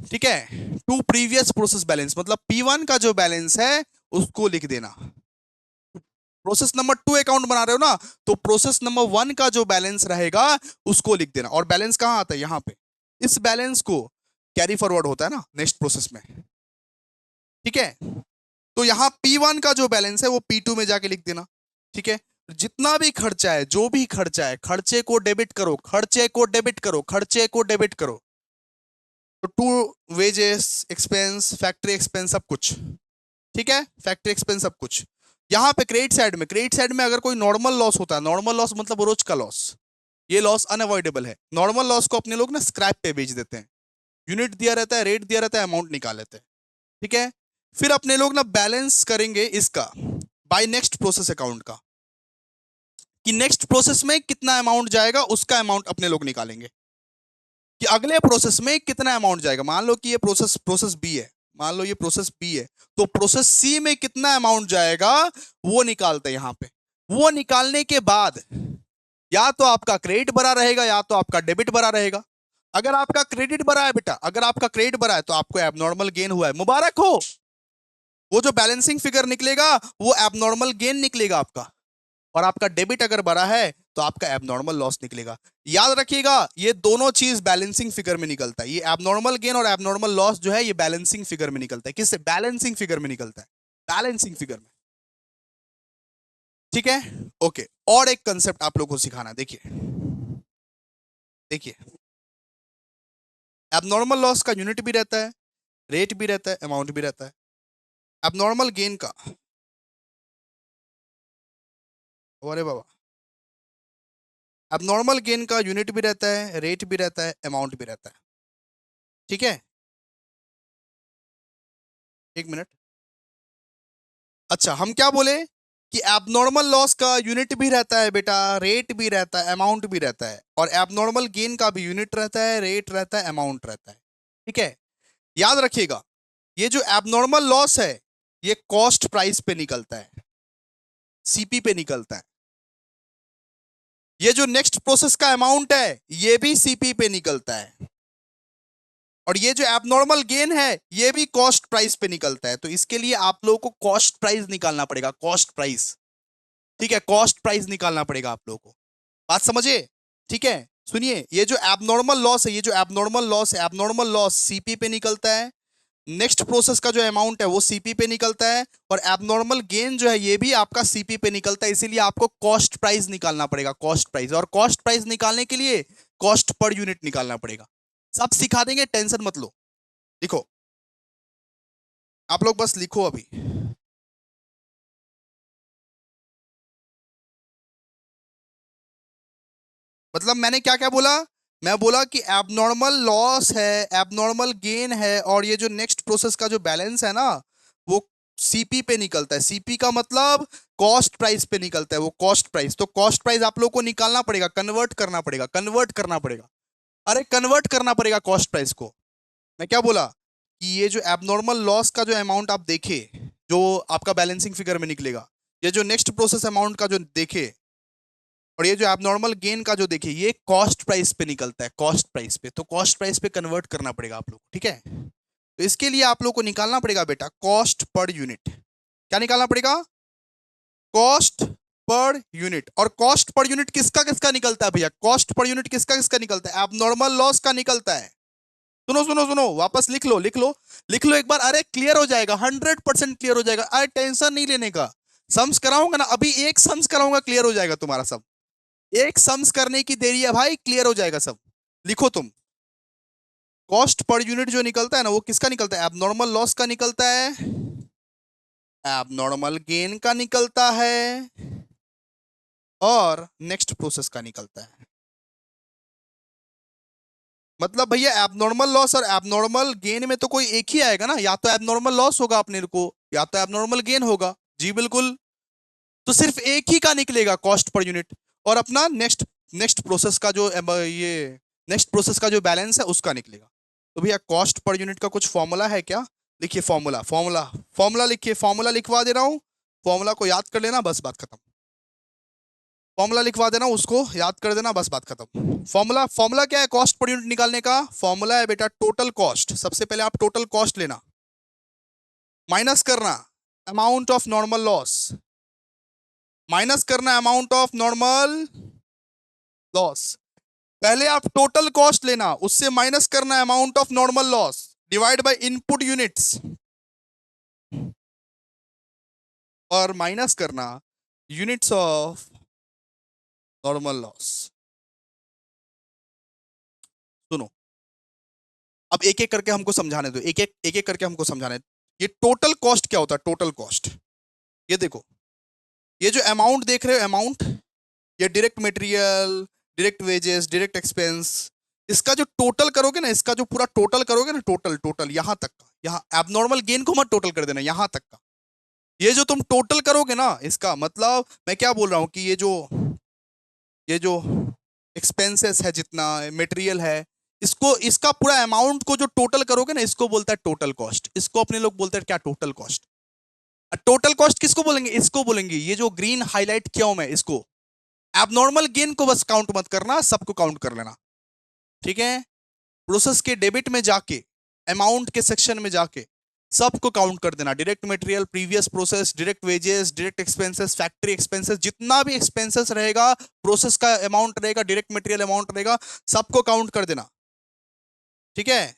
ठीक है, टू प्रीवियस प्रोसेस बैलेंस मतलब P1 का जो बैलेंस है उसको लिख देना। प्रोसेस नंबर 2 अकाउंट बना रहे हो ना, तो प्रोसेस नंबर 1 का जो बैलेंस रहेगा उसको लिख देना। और बैलेंस कहां आता है, यहां पे। इस बैलेंस को कैरी फॉरवर्ड होता है ना नेक्स्ट प्रोसेस में। ठीक है, तो यहां P1 का जो बैलेंस है वो P2 में जाके लिख देना। ठीक है, जितना भी खर्चा है, जो भी खर्चा है, खर्चे को डेबिट करो, खर्चे को डेबिट करो, खर्चे को डेबिट करो। तो to wages expense, factory expense, सब कुछ। ठीक है, फैक्ट्री एक्सपेंस सब कुछ। यहाँ पे क्रेडिट साइड में अगर कोई नॉर्मल लॉस होता है, नॉर्मल लॉस मतलब रोज का लॉस, ये लॉस अनअवॉइडेबल है। नॉर्मल लॉस को अपने लोग ना स्क्रैप पे बेच देते हैं, यूनिट दिया रहता है, रेट दिया रहता है, अमाउंट निकाल लेते हैं। ठीक है, फिर अपने लोग ना बैलेंस करेंगे इसका बाय नेक्स्ट प्रोसेस अकाउंट का, कि नेक्स्ट प्रोसेस में कितना अमाउंट जाएगा उसका अमाउंट अपने लोग निकालेंगे, कि अगले प्रोसेस में कितना अमाउंट जाएगा। मान लो कि ये प्रोसेस बी है, मान लो ये प्रोसेस बी है, तो प्रोसेस सी में कितना अमाउंट जाएगा वो निकालते हैं यहां पे। वो निकालने के बाद या तो आपका क्रेडिट भरा रहेगा या तो आपका डेबिट भरा रहेगा। अगर आपका क्रेडिट भरा है बेटा, अगर आपका क्रेडिट भरा है तो आपको एबनॉर्मल गेन हुआ है, मुबारक हो। वो जो बैलेंसिंग फिगर निकलेगा वो एबनॉर्मल गेन निकलेगा आपका। और आपका डेबिट अगर बढ़ा है तो आपका एबनॉर्मल लॉस निकलेगा। याद रखिएगा, ये दोनों चीज बैलेंसिंग फिगर में निकलता है। ये एबनॉर्मल गेन और एबनॉर्मल लॉस जो है ये बैलेंसिंग फिगर में निकलता है। किससे? बैलेंसिंग फिगर में निकलता है, बैलेंसिंग फिगर में। ठीक है, ओके। और एक कंसेप्ट आप लोगों को सिखाना, देखिए देखिए, एबनॉर्मल लॉस का यूनिट भी रहता है, रेट भी रहता है, अमाउंट भी रहता है। एबनॉर्मल गेन का, अरे बाबा, एबनॉर्मल गेन का यूनिट भी रहता है, रेट भी रहता है, अमाउंट भी रहता है। ठीक है, एक मिनट। अच्छा, हम क्या बोले कि एबनॉर्मल लॉस का यूनिट भी रहता है बेटा, रेट भी रहता है, अमाउंट भी रहता है, और एबनॉर्मल गेन का भी यूनिट रहता है, रेट रहता है, अमाउंट रहता है। ठीक है, याद रखिएगा, ये जो एबनॉर्मल लॉस है ये कॉस्ट प्राइस पे निकलता है, सीपी पे निकलता है। ये जो नेक्स्ट प्रोसेस का अमाउंट है ये भी सीपी पे निकलता है, और ये जो एबनॉर्मल गेन है ये भी कॉस्ट प्राइस पे निकलता है। तो इसके लिए आप लोगों को कॉस्ट प्राइस निकालना पड़ेगा, कॉस्ट प्राइस। ठीक है, कॉस्ट प्राइस निकालना पड़ेगा आप लोगों को, बात समझे? ठीक है, सुनिए, ये जो एबनॉर्मल लॉस है, ये जो एबनॉर्मल लॉस है, एबनॉर्मल लॉस सीपी पे निकलता है। नेक्स्ट प्रोसेस का जो अमाउंट है वो सीपी पे निकलता है, और एबनॉर्मल गेन जो है ये भी आपका सीपी पे निकलता है। इसीलिए आपको कॉस्ट प्राइस निकालना पड़ेगा, कॉस्ट प्राइस। और कॉस्ट प्राइस निकालने के लिए कॉस्ट पर यूनिट निकालना पड़ेगा। सब सिखा देंगे, टेंशन मत लो। लिखो, आप लोग बस लिखो अभी। मतलब मैंने क्या क्या बोला? मैं बोला कि एबनॉर्मल लॉस है, एबनॉर्मल गेन है, और ये जो नेक्स्ट प्रोसेस का जो बैलेंस है ना वो सीपी पे निकलता है। सीपी का मतलब कॉस्ट प्राइस पे निकलता है, वो कॉस्ट प्राइस। तो कॉस्ट प्राइस आप लोग को निकालना पड़ेगा, कन्वर्ट करना पड़ेगा, कन्वर्ट करना पड़ेगा। अरे कन्वर्ट करना पड़ेगा कॉस्ट प्राइस को। मैं क्या बोला कि ये जो एबनॉर्मल लॉस का जो अमाउंट आप देखे, जो आपका बैलेंसिंग फिगर में निकलेगा, ये जो नेक्स्ट प्रोसेस अमाउंट का जो देखे, और ये जो एबनॉर्मल गेन का जो देखिए, ये कॉस्ट प्राइस पे निकलता है, कॉस्ट प्राइस पे। तो कॉस्ट प्राइस पे कन्वर्ट करना पड़ेगा आप लोग, ठीक है? तो इसके लिए आप लोग को निकालना पड़ेगा बेटा कॉस्ट पर यूनिट। क्या निकालना पड़ेगा? Cost per unit. और कॉस्ट पर यूनिट किसका किसका निकलता है भैया? कॉस्ट पर यूनिट किसका किसका निकलता है? एबनॉर्मल लॉस का निकलता है। सुनो सुनो सुनो, वापस लिख लो, लिख लो, लिख लो एक बार। अरे क्लियर हो जाएगा, 100% क्लियर हो जाएगा। अरे टेंशन नहीं लेने का, सम्स कराऊंगा ना, अभी एक सम्स कराऊंगा, क्लियर हो जाएगा तुम्हारा सब। एक सम्स करने की देरी है भाई, क्लियर हो जाएगा सब। लिखो तुम, कॉस्ट पर यूनिट जो निकलता है ना वो किसका निकलता है? एबनॉर्मल लॉस का निकलता है, एबनॉर्मल गेन का निकलता है, और नेक्स्ट प्रोसेस का निकलता है। मतलब भैया एबनॉर्मल लॉस और एबनॉर्मल गेन में तो कोई एक ही आएगा ना, या तो एबनॉर्मल लॉस होगा अपने को, या तो एबनॉर्मल गेन होगा। जी बिल्कुल, तो सिर्फ एक ही का निकलेगा कॉस्ट पर यूनिट, और अपना नेक्स्ट नेक्स्ट प्रोसेस का जो ये नेक्स्ट प्रोसेस का जो बैलेंस है उसका निकलेगा। तो भैया कॉस्ट पर यूनिट का कुछ फॉर्मूला है क्या? लिखिए फॉर्मूला, फॉर्मूला फॉर्मूला लिखिए, फॉर्मूला लिखवा दे रहा हूँ, फॉर्मूला को याद कर लेना, बस बात खत्म। फॉर्मूला लिखवा देना, उसको याद कर देना, बस बात खत्म। फॉर्मूला फॉर्मूला क्या है कॉस्ट पर यूनिट निकालने का? फॉर्मूला है बेटा टोटल कॉस्ट। सबसे पहले आप टोटल कॉस्ट लेना, माइनस करना amount of normal loss, minus करना अमाउंट ऑफ नॉर्मल लॉस। पहले आप टोटल कॉस्ट लेना, उससे माइनस करना amount of normal loss, divide by input units, और माइनस करना यूनिट्स ऑफ नॉर्मल लॉस। सुनो, अब एक एक करके हमको समझाने दो, एक एक करके हमको समझाने दो। ये टोटल कॉस्ट क्या होता है? टोटल कॉस्ट, ये देखो, ये जो अमाउंट देख रहे हो अमाउंट, ये direct material, direct wages, direct expense, इसका जो टोटल करोगे ना, इसका जो पूरा टोटल करोगे ना, टोटल टोटल यहां तक का, यहाँ एबनॉर्मल गेन को मत टोटल कर देना, यहां तक का। ये जो तुम टोटल करोगे ना, इसका मतलब मैं क्या बोल रहा हूं कि ये जो एक्सपेंसेस है, जितना मटेरियल है, इसको, इसका पूरा अमाउंट को जो टोटल करोगे ना, इसको बोलता है टोटल कॉस्ट। इसको अपने लोग बोलते हैं क्या? Total cost. टोटल कॉस्ट किसको बोलेंगे? इसको बोलेंगे, ये जो ग्रीन हाईलाइट किया हूं मैं, इसको। एबनॉर्मल गेन को बस काउंट मत करना, सबको काउंट कर लेना, ठीक है? प्रोसेस के डेबिट में जाके, अमाउंट के सेक्शन में जाके सबको काउंट कर देना। Direct material, previous process, direct wages, direct expenses, factory expenses, जितना भी एक्सपेंसेस रहेगा, प्रोसेस का अमाउंट रहेगा, डायरेक्ट मटेरियल अमाउंट रहेगा, सबको काउंट कर देना, ठीक है?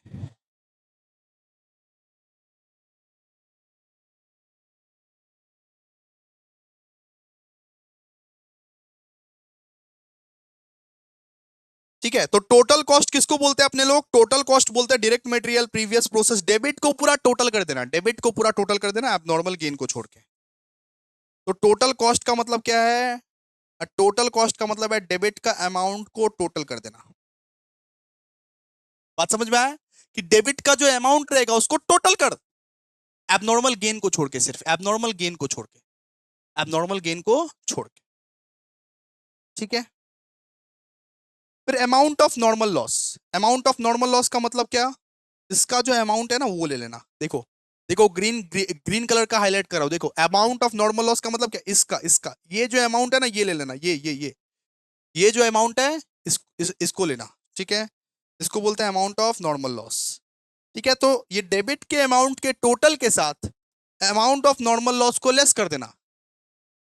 ठीक है, तो टोटल कॉस्ट किसको बोलते हैं अपने लोग? टोटल कॉस्ट बोलते हैं direct material, previous process, debit को पूरा टोटल कर देना, डेबिट को पूरा टोटल कर देना, एबनॉर्मल गेन को छोड़ के। तो टोटल कॉस्ट का मतलब क्या है? टोटल कॉस्ट का मतलब है डेबिट का अमाउंट को टोटल कर देना। बात समझ में आया कि डेबिट का जो अमाउंट रहेगा उसको टोटल कर, एबनॉर्मल गेन को छोड़ के, सिर्फ एबनॉर्मल गेन को छोड़ के, एबनॉर्मल गेन को छोड़ के, ठीक है? फिर amount of normal loss, amount of normal loss का मतलब क्या? इसका जो अमाउंट है ना, वो ले लेना। देखो देखो, ग्रीन कलर का हाईलाइट कर रहा हूं, देखो अमाउंट ऑफ नॉर्मल लॉस का मतलब क्या? इसका ये जो अमाउंट है ना, ये ले लेना, ये जो अमाउंट है, इसको लेना, ठीक है? इसको बोलते हैं अमाउंट ऑफ नॉर्मल लॉस, ठीक है? तो ये डेबिट के अमाउंट के टोटल के साथ अमाउंट ऑफ नॉर्मल लॉस को लेस कर देना,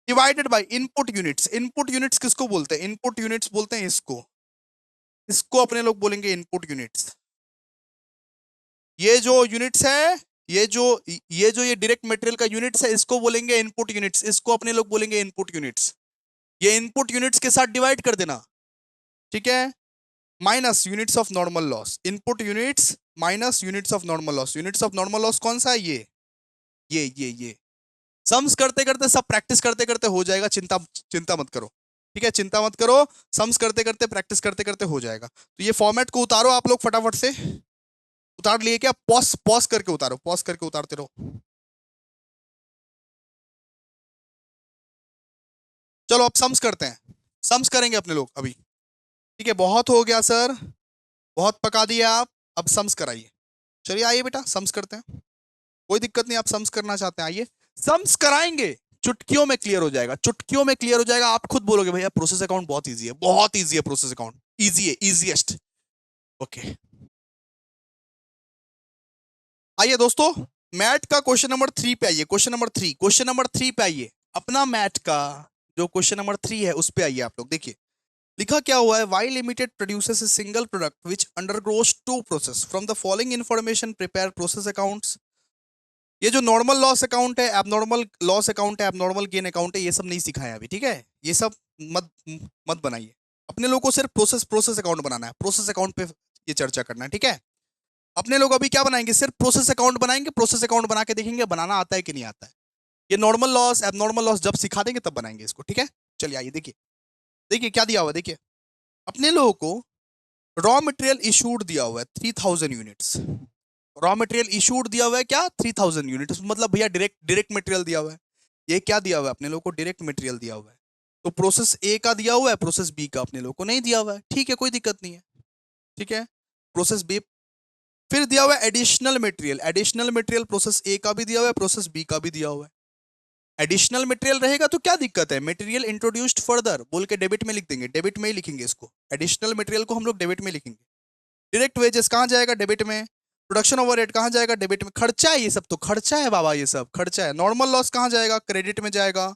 divided by input units. Input units किसको बोलते हैं? इनपुट यूनिट्स बोलते हैं इसको, इसको अपने लोग बोलेंगे इनपुट यूनिट्स। ये जो यूनिट्स है, ये डायरेक्ट मटेरियल का यूनिट्स है, इसको बोलेंगे इनपुट यूनिट्स, इसको अपने लोग बोलेंगे इनपुट यूनिट्स। ये इनपुट यूनिट्स के साथ डिवाइड कर देना, ठीक है? Minus units of normal loss, input units minus units of normal loss. Units of normal loss कौन सा है? ये सम्स करते करते, सब प्रैक्टिस करते करते हो जाएगा, चिंता चिंता मत करो, ठीक है? चिंता मत करो, सम्स करते करते, प्रैक्टिस करते करते हो जाएगा। तो ये फॉर्मेट को उतारो आप लोग फटाफट से, उतार लिए क्या? पॉज पॉज करके उतारो, पॉज करके उतारते रहो। चलो अब सम्स करते हैं, सम्स करेंगे अपने लोग अभी, ठीक है? बहुत हो गया सर, बहुत पका दिया आप, अब सम्स कराइए। चलिए आइए बेटा, सम्स करते हैं, कोई दिक्कत नहीं, आप सम्स करना चाहते हैं आइए, सम्स कराएंगे, चुटकियों में क्लियर हो जाएगा, चुटकियों में क्लियर हो जाएगा। आप खुद बोलोगे भैया प्रोसेस अकाउंट बहुत इजी है, बहुत इजी है प्रोसेस अकाउंट, इजी है, इजीएस्ट। ओके, आइए दोस्तों, मैथ का क्वेश्चन नंबर 3 पे आइए, क्वेश्चन नंबर 3 पे आइए, अपना मैथ का जो क्वेश्चन नंबर 3 है उस पे आइए आप लोग। देखिए लिखा क्या हुआ है, Y limited produces a single product which undergoes two process, from the following information prepare process accounts. ये जो नॉर्मल लॉस अकाउंट है, एबनॉर्मल लॉस अकाउंट है, एबनॉर्मल गेन अकाउंट है, ये सब नहीं सिखाया अभी, ठीक है? ये सब मत मत बनाइए, अपने लोगों को सिर्फ प्रोसेस प्रोसेस अकाउंट बनाना है, प्रोसेस अकाउंट पे ये चर्चा करना है, ठीक है? अपने लोग अभी क्या बनाएंगे? सिर्फ प्रोसेस अकाउंट बनाएंगे, प्रोसेस अकाउंट बना के देखेंगे बनाना आता है कि नहीं आता है। ये नॉर्मल लॉस, एबनॉर्मल लॉस जब सिखा देंगे तब बनाएंगे इसको, ठीक है? चलिए आइए, देखिए देखिए क्या दिया हुआ है, देखिए अपने लोगों को रॉ मटेरियल इशूड दिया हुआ है 3000 यूनिट्स। रॉ मटेरियल इशूड दिया हुआ है क्या? 3000 यूनिट्स, मतलब भैया डायरेक्ट डायरेक्ट मटेरियल दिया हुआ है। ये क्या दिया हुआ है अपने लोगों को? डायरेक्ट मटेरियल दिया हुआ है। तो प्रोसेस ए का दिया हुआ है, प्रोसेस बी का अपने लोग को नहीं दिया हुआ है, ठीक है, कोई दिक्कत नहीं है, ठीक है। प्रोसेस बी, फिर दिया हुआ है additional material, additional material process ए का भी दिया हुआ है, प्रोसेस बी का भी दिया हुआ है। एडिशनल मटेरियल रहेगा तो क्या दिक्कत है, मटेरियल इंट्रोड्यूस्ड फर्दर बोल के डेबिट में लिख देंगे, डेबिट में ही लिखेंगे इसको, एडिशनल मटेरियल को हम लोग डेबिट में लिखेंगे। डायरेक्ट वेजेस कहाँ जाएगा, डेबिट में। प्रोडक्शन ओवरहेड कहाँ जाएगा, डेबिट में। खर्चा है ये सब, तो खर्चा है बाबा, ये सब खर्चा है। नॉर्मल लॉस कहाँ जाएगा, क्रेडिट में जाएगा।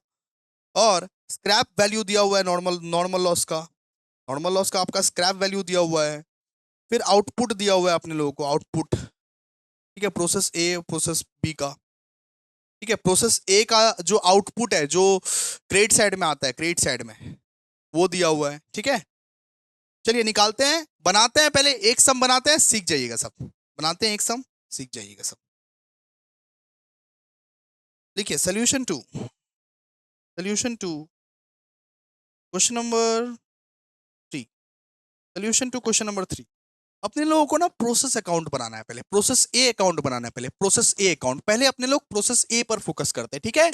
और स्क्रैप वैल्यू दिया हुआ है नॉर्मल नॉर्मल लॉस का, नॉर्मल लॉस का आपका स्क्रैप वैल्यू दिया हुआ है। फिर आउटपुट दिया हुआ है अपने लोगों को, आउटपुट, ठीक है, प्रोसेस ए प्रोसेस बी का, ठीक है। प्रोसेस ए का जो आउटपुट है, जो क्रेडिट साइड में आता है, क्रेडिट साइड में वो दिया हुआ है, ठीक है। चलिए निकालते हैं, बनाते हैं, पहले एक सम बनाते हैं, सीख जाइएगा सब, बनाते हैं एक सम, सीख जाइएगा सब। देखिए solution to, solution to question number 3, solution to question number 3। अपने लोगों को ना प्रोसेस अकाउंट बनाना है, पहले प्रोसेस ए अकाउंट बनाना है, पहले प्रोसेस ए अकाउंट, पहले अपने लोग प्रोसेस ए पर फोकस करते हैं, ठीक है।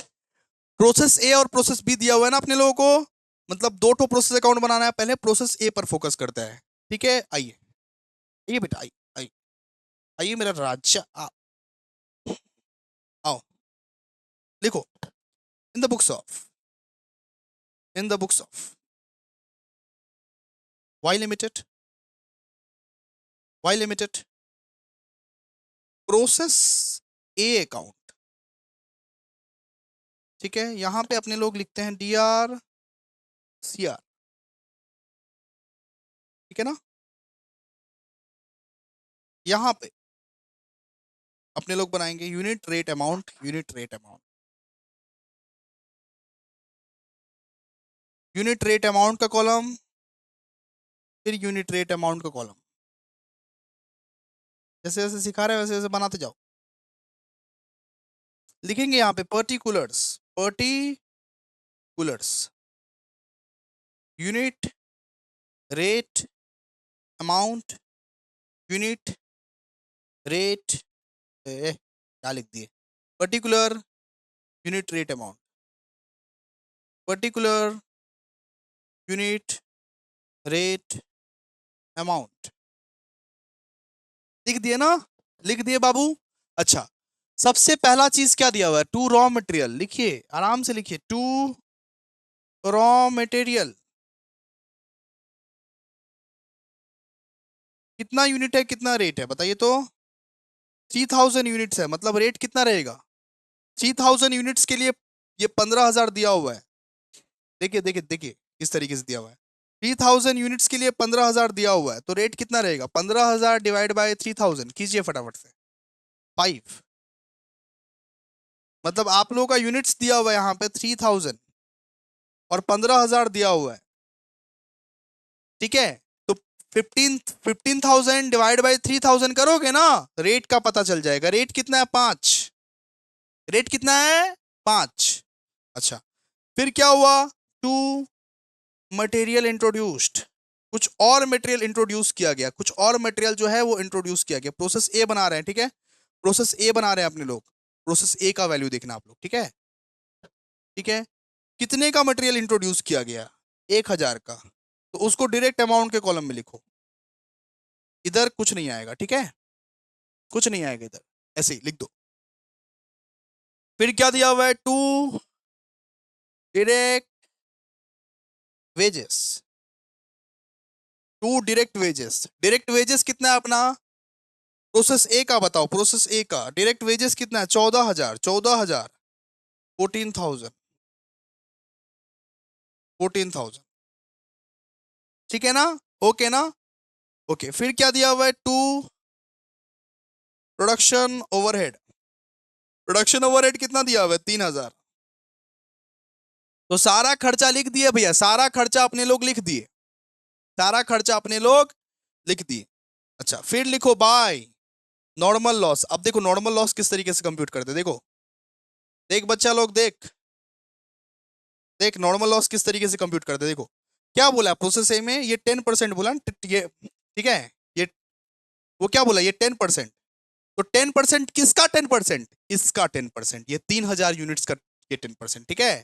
प्रोसेस ए और प्रोसेस बी दिया हुआ है ना अपने लोगों को, मतलब दो ठो प्रोसेस अकाउंट बनाना है, पहले प्रोसेस ए पर फोकस करता है, ठीक है। आइए आइए बेटा, आइए आइए आइए मेरा राजा, आओ लिखो, in the books of, in the books of Y limited, Y limited process A account, ठीक है। यहां पे अपने लोग लिखते हैं डी आर सी आर, ठीक है ना। यहां पे अपने लोग बनाएंगे unit rate amount, unit rate amount, unit rate amount का कॉलम, फिर यूनिट रेट अमाउंट का कॉलम, जैसे जैसे सिखा रहे हैं वैसे वैसे बनाते जाओ। लिखेंगे यहाँ पे particulars, particulars, unit rate amount, unit rate, क्या लिख दिए, particular unit rate amount, particular unit rate amount, लिख दिए ना, लिख दिए बाबू। अच्छा, सबसे पहला चीज क्या दिया हुआ है, टू रॉ मटेरियल, लिखिए आराम से लिखिए, टू रॉ मटेरियल, कितना यूनिट है, कितना रेट है बताइए तो, 3000 यूनिट्स है, मतलब रेट कितना रहेगा, 3000 यूनिट्स के लिए ये 15,000 दिया हुआ है। देखिए देखिए देखिए किस तरीके से दिया हुआ है, 3000 यूनिट्स के लिए 15,000 दिया हुआ है, तो रेट कितना रहेगा, 15,000 डिवाइड बाय 3000 कीजिए फटाफट से, 5। मतलब आप लोगों का यूनिट्स दिया हुआ है यहाँ पे 3000 और 15,000 दिया हुआ है, ठीक है। तो 15,000 डिवाइड बाय 3000 करोगे ना, रेट का पता चल जाएगा, रेट कितना है 5, रेट कितना है 5। अच्छा, फिर क्या हुआ, टू मटेरियल इंट्रोड्यूस्ड, कुछ और मटेरियल इंट्रोड्यूस किया गया, कुछ और मटेरियल जो है वो इंट्रोड्यूस किया गया, प्रोसेस ए बना रहे हैं, ठीक है, प्रोसेस ए बना रहे हैं अपने लोग, प्रोसेस ए का वैल्यू देखना आप लोग, ठीक है, ठीक है। कितने का मटेरियल इंट्रोड्यूस किया गया, 1000 का, तो उसको डायरेक्ट अमाउंट के कॉलम में लिखो, इधर कुछ नहीं आएगा, ठीक है, कुछ नहीं आएगा इधर, ऐसे ही लिख दो। फिर क्या दिया हुआ है, to direct wages, to direct wages, direct wages कितना है अपना, प्रोसेस ए का बताओ, प्रोसेस ए का डायरेक्ट वेजेस कितना है, 14,000, 14,000, 14,000, 14,000, ठीक है ना, ओके ना, ओके। फिर क्या दिया हुआ है, to production overhead, production overhead कितना दिया हुआ है, 3,000। तो सारा खर्चा लिख दिए भैया, सारा खर्चा अपने लोग लिख दिए, सारा खर्चा अपने लोग लिख दिए। अच्छा, फिर लिखो बाय नॉर्मल लॉस। अब देखो नॉर्मल लॉस किस तरीके से कंप्यूट करते हैं, देखो देख बच्चा लोग, देख देख नॉर्मल लॉस किस तरीके से कंप्यूट करते हैं, देखो क्या बोला प्रोसेस ए में, ये 10% बोला ये, ठीक है, ये वो क्या बोला, ये 10%, तो 10% किसका 10%, इसका 10%, ये 3,000 यूनिट्स का ये 10%, ठीक है।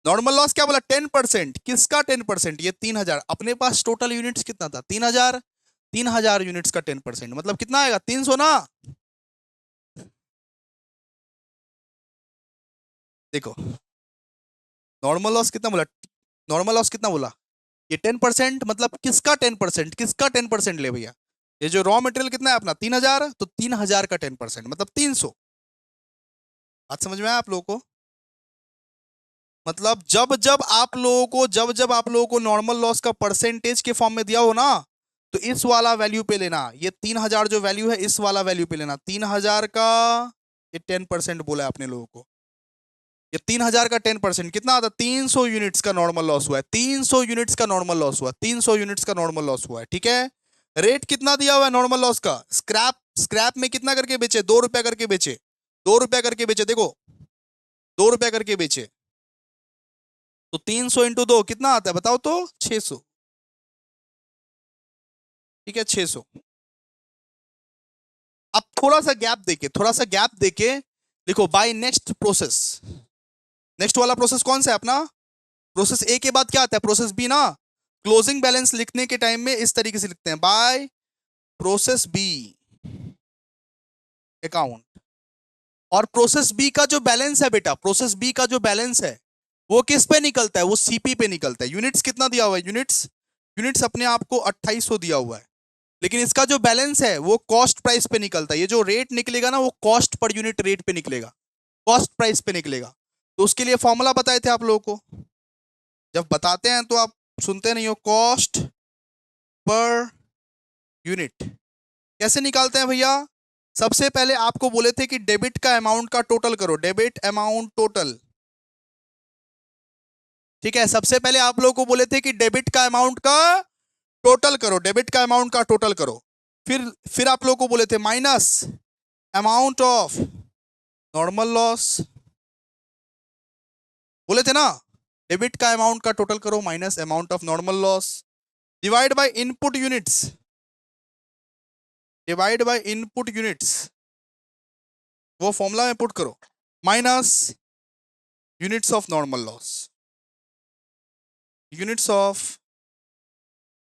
नॉर्मल लॉस क्या बोला 10%, किसका 10%? ये 3000, अपने पास टोटल यूनिट्स कितना था 3000, 3000 यूनिट्स का 10% मतलब कितना आएगा 300 ना। देखो नॉर्मल लॉस कितना बोला, नॉर्मल लॉस कितना बोला, ये 10% मतलब किसका 10%, किसका 10% ले भैया, ये जो रॉ मटेरियल कितना है अपना 3000, तो 3000 का 10% मतलब 300। बात समझ में आया आप लोगों को? मतलब जब जब आप लोगों को नॉर्मल लॉस का परसेंटेज के फॉर्म में दिया हो ना, तो इस वाला वैल्यू पे लेना, ये 3000 जो वैल्यू है इस वाला वैल्यू पे लेना, 3000 का ये 10% बोला है अपने लोगों को, ये 3000 का 10% कितना आता है 300 यूनिट्स का नॉर्मल लॉस हुआ है, 300 यूनिट्स का नॉर्मल लॉस हुआ है, 300 यूनिट्स का नॉर्मल लॉस हुआ है, ठीक है। रेट कितना दिया हुआ है नॉर्मल लॉस का, स्क्रैप स्क्रैप में कितना करके बेचे, 2 रुपया करके बेचे, 2 रुपया करके बेचे, देखो 2 रुपया करके बेचे, तो 300 इंटू 2 कितना आता है बताओ तो 600, ठीक है 600। अब थोड़ा सा गैप देके, थोड़ा सा गैप देके देखो, बाय नेक्स्ट प्रोसेस, नेक्स्ट वाला प्रोसेस कौन सा है अपना, प्रोसेस ए के बाद क्या आता है प्रोसेस बी ना। क्लोजिंग बैलेंस लिखने के टाइम में इस तरीके से लिखते हैं, बाय प्रोसेस बी अकाउंट, और प्रोसेस बी का जो बैलेंस है बेटा, प्रोसेस बी का जो बैलेंस है वो किस पे निकलता है, वो सीपी पे निकलता है। यूनिट्स कितना दिया हुआ है, यूनिट्स, यूनिट्स अपने आप को 2800 दिया हुआ है, लेकिन इसका जो बैलेंस है वो कॉस्ट प्राइस पे निकलता है। ये जो रेट निकलेगा ना वो कॉस्ट पर यूनिट रेट पे निकलेगा, कॉस्ट प्राइस पे निकलेगा। तो उसके लिए फॉर्मूला बताए थे आप लोगों को, जब बताते हैं तो आप सुनते नहीं हो, कॉस्ट पर यूनिट कैसे निकालते हैं भैया। सबसे पहले आपको बोले थे कि डेबिट का अमाउंट का टोटल करो, डेबिट अमाउंट टोटल, ठीक है। सबसे पहले आप लोगों को बोले थे कि डेबिट का अमाउंट का टोटल करो, डेबिट का अमाउंट का टोटल करो। फिर आप लोगों को बोले थे minus amount of normal loss, बोले थे ना, डेबिट का अमाउंट का टोटल करो minus amount of normal loss, divide by input units, divide by input units, वो फॉर्मूला में पुट करो, minus units of normal loss, units of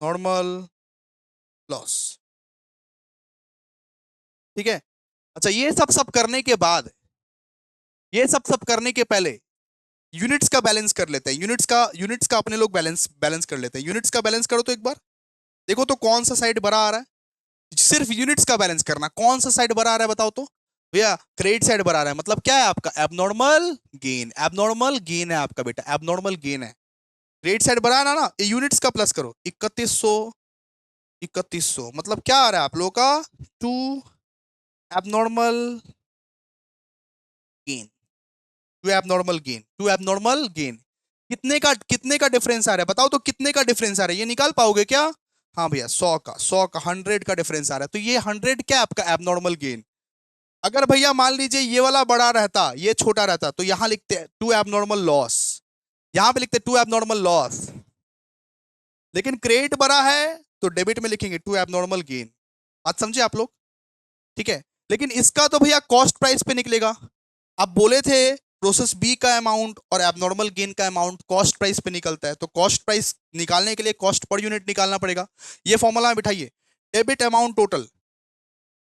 normal loss, ठीक है। अच्छा ये सब करने के बाद, ये सब करने के पहले यूनिट्स का बैलेंस कर लेते हैं, यूनिट्स का अपने लोग बैलेंस बैलेंस कर लेते हैं। यूनिट्स का बैलेंस करो तो एक बार देखो तो कौन सा साइड भरा आ रहा है, सिर्फ यूनिट्स का बैलेंस करना, कौन सा साइड भरा आ रहा है बताओ तो भैया, क्रेडिट साइड भरा रहा है, मतलब क्या है आपका एबनॉर्मल गेन, एबनॉर्मल गेन है आपका बेटा, एबनॉर्मल गेन है। क्रेडिट साइड भरा है ना, यूनिट्स का प्लस करो, 3100, 3100 मतलब क्या आ रहा है आप लोगों का, to abnormal gain, to abnormal gain, to abnormal gain. कितने का डिफरेंस आ रहा है बताओ तो, कितने का डिफरेंस आ रहा है, ये निकाल पाओगे क्या? हाँ भैया 100 का 100 का डिफरेंस आ रहा है, तो ये 100 क्या आपका एबनॉर्मल गेन। अगर भैया मान लीजिए ये वाला बड़ा रहता ये छोटा रहता, तो यहां लिखते टू एबनॉर्मल लॉस, यहां पे लिखते टू एबनॉर्मल लॉस, लेकिन क्रेडिट बड़ा है तो डेबिट में लिखेंगे टू एबनॉर्मल गेन। बात समझे आप लोग, ठीक है। लेकिन इसका तो भैया कॉस्ट प्राइस पे निकलेगा, आप बोले थे प्रोसेस बी का अमाउंट और एबनॉर्मल गेन का अमाउंट कॉस्ट प्राइस पे निकलता है, तो कॉस्ट प्राइस निकालने के लिए कॉस्ट पर यूनिट निकालना पड़ेगा। ये फॉर्मूला में बिठाइए, डेबिट अमाउंट टोटल,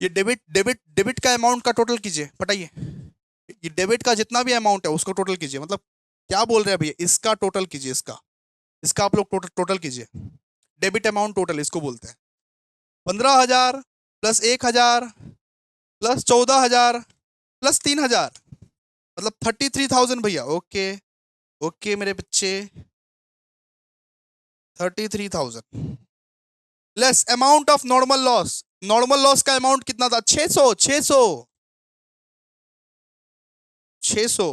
ये डेबिट डेबिट डेबिट का अमाउंट का टोटल कीजिए, पटाइए, ये डेबिट का जितना भी अमाउंट है उसको टोटल कीजिए, मतलब क्या बोल रहे हैं भैया, इसका टोटल कीजिए, इसका इसका आप लोग टोटल टोटल कीजिए, डेबिट अमाउंट टोटल इसको बोलते हैं। 15,000 प्लस 1,000 प्लस 14,000 प्लस 3,000 मतलब 33,000 भैया, ओके ओके मेरे बच्चे, 33,000 less amount of normal loss, normal loss का अमाउंट कितना था 600, 600 600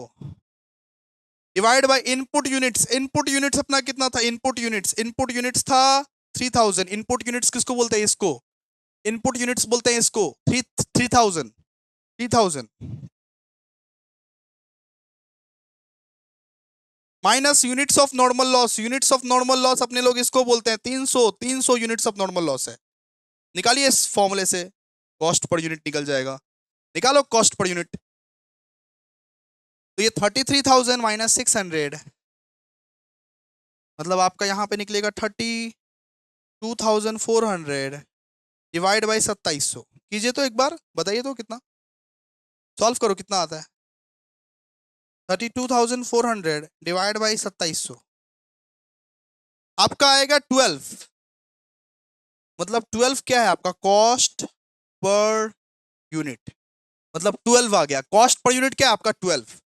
divide by input units, input units अपना कितना था, इनपुट यूनिट्स था 3,000, इनपुट यूनिट्स किसको बोलते हैं, इसको इनपुट यूनिट्स बोलते हैं इसको, 3,000 3,000 minus units of normal loss, units of normal loss अपने लोग इसको बोलते हैं 300, 300 यूनिट्स ऑफ नॉर्मल लॉस है। निकालिए इस फॉर्मूले से, कॉस्ट पर यूनिट निकल जाएगा, निकालो कॉस्ट पर यूनिट, तो ये 33,000 माइनस 600 मतलब आपका यहाँ पे निकलेगा 32,400 डिवाइड बाई 2700। कीजिए तो एक बार, बताइए तो कितना, सॉल्व करो कितना आता है। 32,400 डिवाइड बाई 2700 आपका आएगा 12। मतलब 12 क्या है आपका, कॉस्ट पर यूनिट। मतलब 12 आ गया, कॉस्ट पर यूनिट क्या है आपका 12।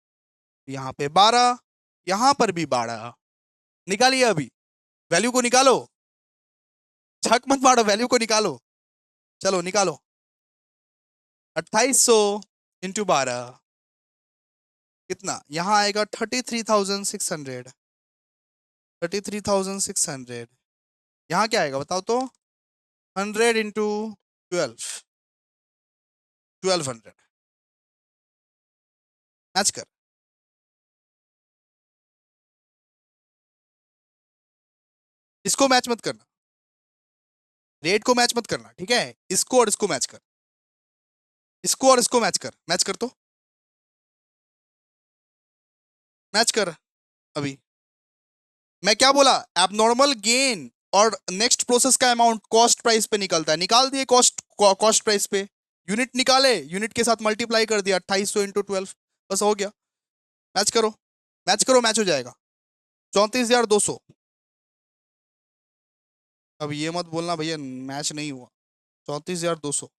यहाँ पे 12, यहाँ पर भी 12। निकालिए अभी, वैल्यू को निकालो, झक मत मारो, वैल्यू को निकालो, चलो निकालो। 2800 इंटू 12 कितना, यहाँ आएगा 33,600। 33,600 यहाँ क्या आएगा बताओ तो, 100 इंटू 12, 1200। मैच कर, इसको मैच मत करना, रेट को मैच मत करना, ठीक है, इसको और इसको मैच कर, इसको और इसको मैच कर, मैच कर तो, मैच कर अभी। मैं क्या बोला, एबनॉर्मल गेन और नेक्स्ट प्रोसेस का अमाउंट कॉस्ट प्राइस पे निकलता है, निकाल दिए कॉस्ट, कॉस्ट प्राइस पे यूनिट निकाले, यूनिट के साथ मल्टीप्लाई कर दिया 2800 इंटू 12, बस हो गया। मैच करो, मैच करो, मैच हो जाएगा। 34,200। अब ये मत बोलना भैया मैच नहीं हुआ, 34,200,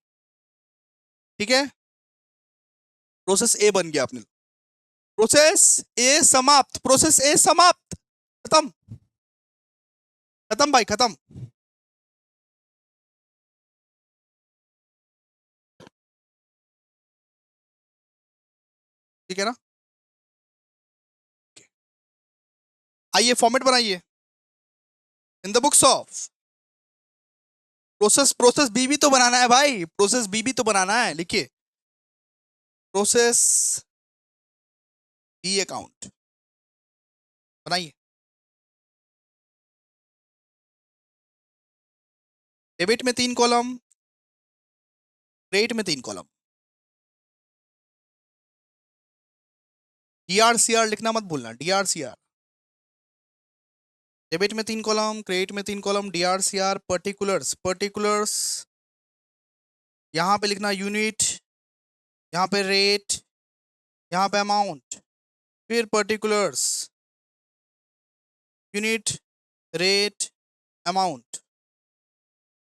ठीक है। प्रोसेस ए बन गया अपने, प्रोसेस ए समाप्त, प्रोसेस ए समाप्त, खत्म, खत्म भाई खत्म। ठीक है ना, आइए फॉर्मेट बनाइए, in the books of process, process B भी तो बनाना है भाई, प्रोसेस बी भी तो बनाना है, लिखिए प्रोसेस बी अकाउंट बनाइए। डेबिट में 3 कॉलम, क्रेडिट में 3 कॉलम। डीआरसीआर लिखना मत भूलना, डीआरसीआर। डेबिट में 3 कॉलम, क्रेडिट में 3 कॉलम, डीआरसीआर। पर्टिकुलर्स, पर्टिकुलर्स यहाँ पे लिखना यूनिट, यहाँ पे रेट, यहाँ पे अमाउंट, फिर पर्टिकुलर्स, यूनिट, रेट, अमाउंट,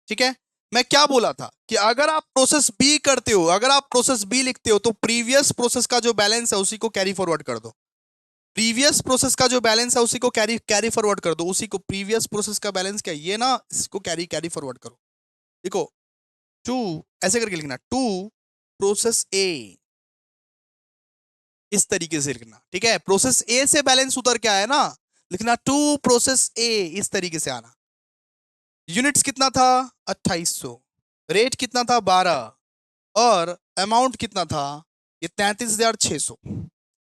ठीक है। मैं क्या बोला था कि अगर आप प्रोसेस बी करते हो, अगर आप प्रोसेस बी लिखते हो तो प्रीवियस प्रोसेस का जो बैलेंस है उसी को कैरी फॉरवर्ड कर दो, प्रीवियस प्रोसेस का जो बैलेंस है उसी को कैरी कैरी फॉरवर्ड कर दो, उसी को, प्रीवियस प्रोसेस का बैलेंस क्या है ये ना, इसको कैरी कैरी फॉरवर्ड करो। देखो टू, ऐसे करके लिखना, टू प्रोसेस ए, इस तरीके से लिखना, ठीक है। प्रोसेस ए से बैलेंस उतर के आया ना, लिखना टू प्रोसेस ए, इस तरीके से आना। यूनिट्स कितना था 2800, रेट कितना था 12, और अमाउंट कितना था ये 33,600,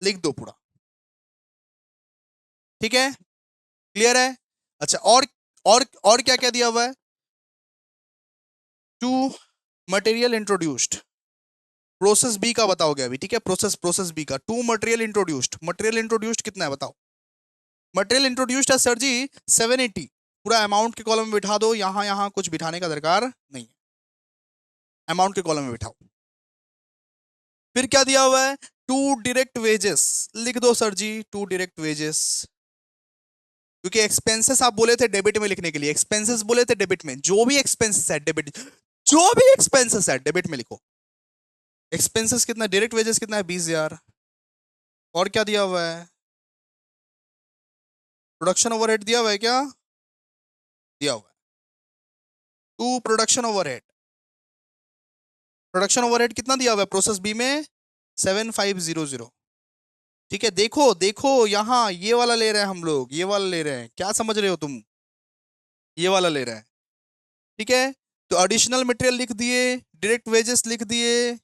लिख दो पूरा, ठीक है, क्लियर है। अच्छा और क्या क्या दिया हुआ है, to material introduced, process B का बताओगे अभी, ठीक है, प्रोसेस प्रोसेस बी का, to material introduced, material introduced कितना है बताओ। मटेरियल इंट्रोड्यूस्ड है सर जी 780, पूरा अमाउंट के कॉलम में बिठा दो, यहां यहां कुछ बिठाने का दरकार नहीं है, अमाउंट के कॉलम में बिठाओ। फिर क्या दिया हुआ है, टू डायरेक्ट वेजेस, लिख दो sir ji to direct wages, क्योंकि एक्सपेंसेस आप बोले थे डेबिट में लिखने के लिए, एक्सपेंसेस बोले थे डेबिट में, जो भी एक्सपेंसेस है डेबिट, जो भी एक्सपेंसेस है डेबिट में लिखो। एक्सपेंसेस कितना, डायरेक्ट वेजेस कितना है 20,000, और क्या दिया हुआ है, प्रोडक्शन ओवरहेड दिया हुआ है क्या, दिया हुआ है, to production overhead, production overhead कितना दिया हुआ है प्रोसेस बी में 7500, ठीक है। देखो देखो यहाँ ये वाला ले रहे हैं हम लोग, ये वाला ले रहे हैं, क्या समझ रहे हो तुम, ये वाला ले रहे हैं, ठीक है। तो एडिशनल मटेरियल लिख दिए, डायरेक्ट वेजेस लिख दिए,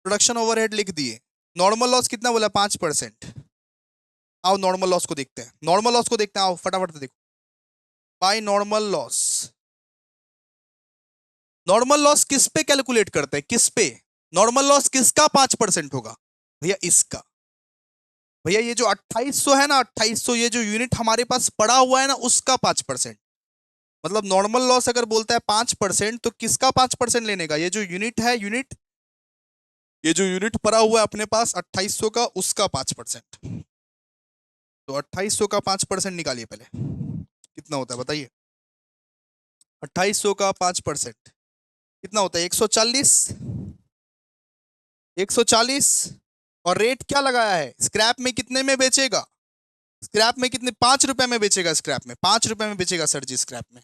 प्रोडक्शन ओवरहेड लिख दिए। नॉर्मल लॉस कितना बोला 5%, आओ नॉर्मल लॉस को देखते हैं, नॉर्मल लॉस को देखते हैं, आओ फटाफट से देखो, by normal loss. Normal loss किस पे कैलकुलेट करते हैं, किस पे, नॉर्मल लॉस किसका 5% होगा भैया, इसका, भैया ये जो 2800 है ना, 2800 ये जो यूनिट हमारे पास पड़ा हुआ है ना, उसका 5%। मतलब नॉर्मल लॉस अगर बोलता है 5%, तो किसका 5% लेने का? ये जो यूनिट है, ये जो यूनिट पड़ा हुआ है अपने पास 2800 का, उसका 5%। तो 2800 का 5% निकालिए पहले, कितना होता है बताइए। 2800 का 5% कितना होता है? 140। 140। और रेट क्या लगाया है? स्क्रैप में कितने में बेचेगा? स्क्रैप में कितने? 5 रुपए में बेचेगा। स्क्रैप में 5 रुपए में बेचेगा सर जी, स्क्रैप में।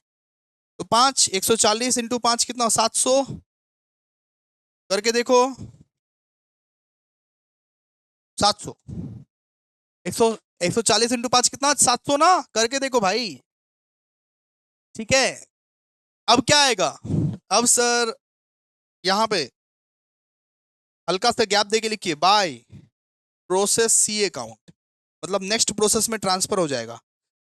तो 140 इंटू 5 कितना? 700। करके देखो। 700। 100। 140 इंटू 5 कितना? 700 ना। करके देखो भाई। ठीक है। अब क्या आएगा? अब सर यहां पे हल्का सा गैप देके लिखिए, बाय प्रोसेस सी अकाउंट। मतलब नेक्स्ट प्रोसेस में ट्रांसफर हो जाएगा।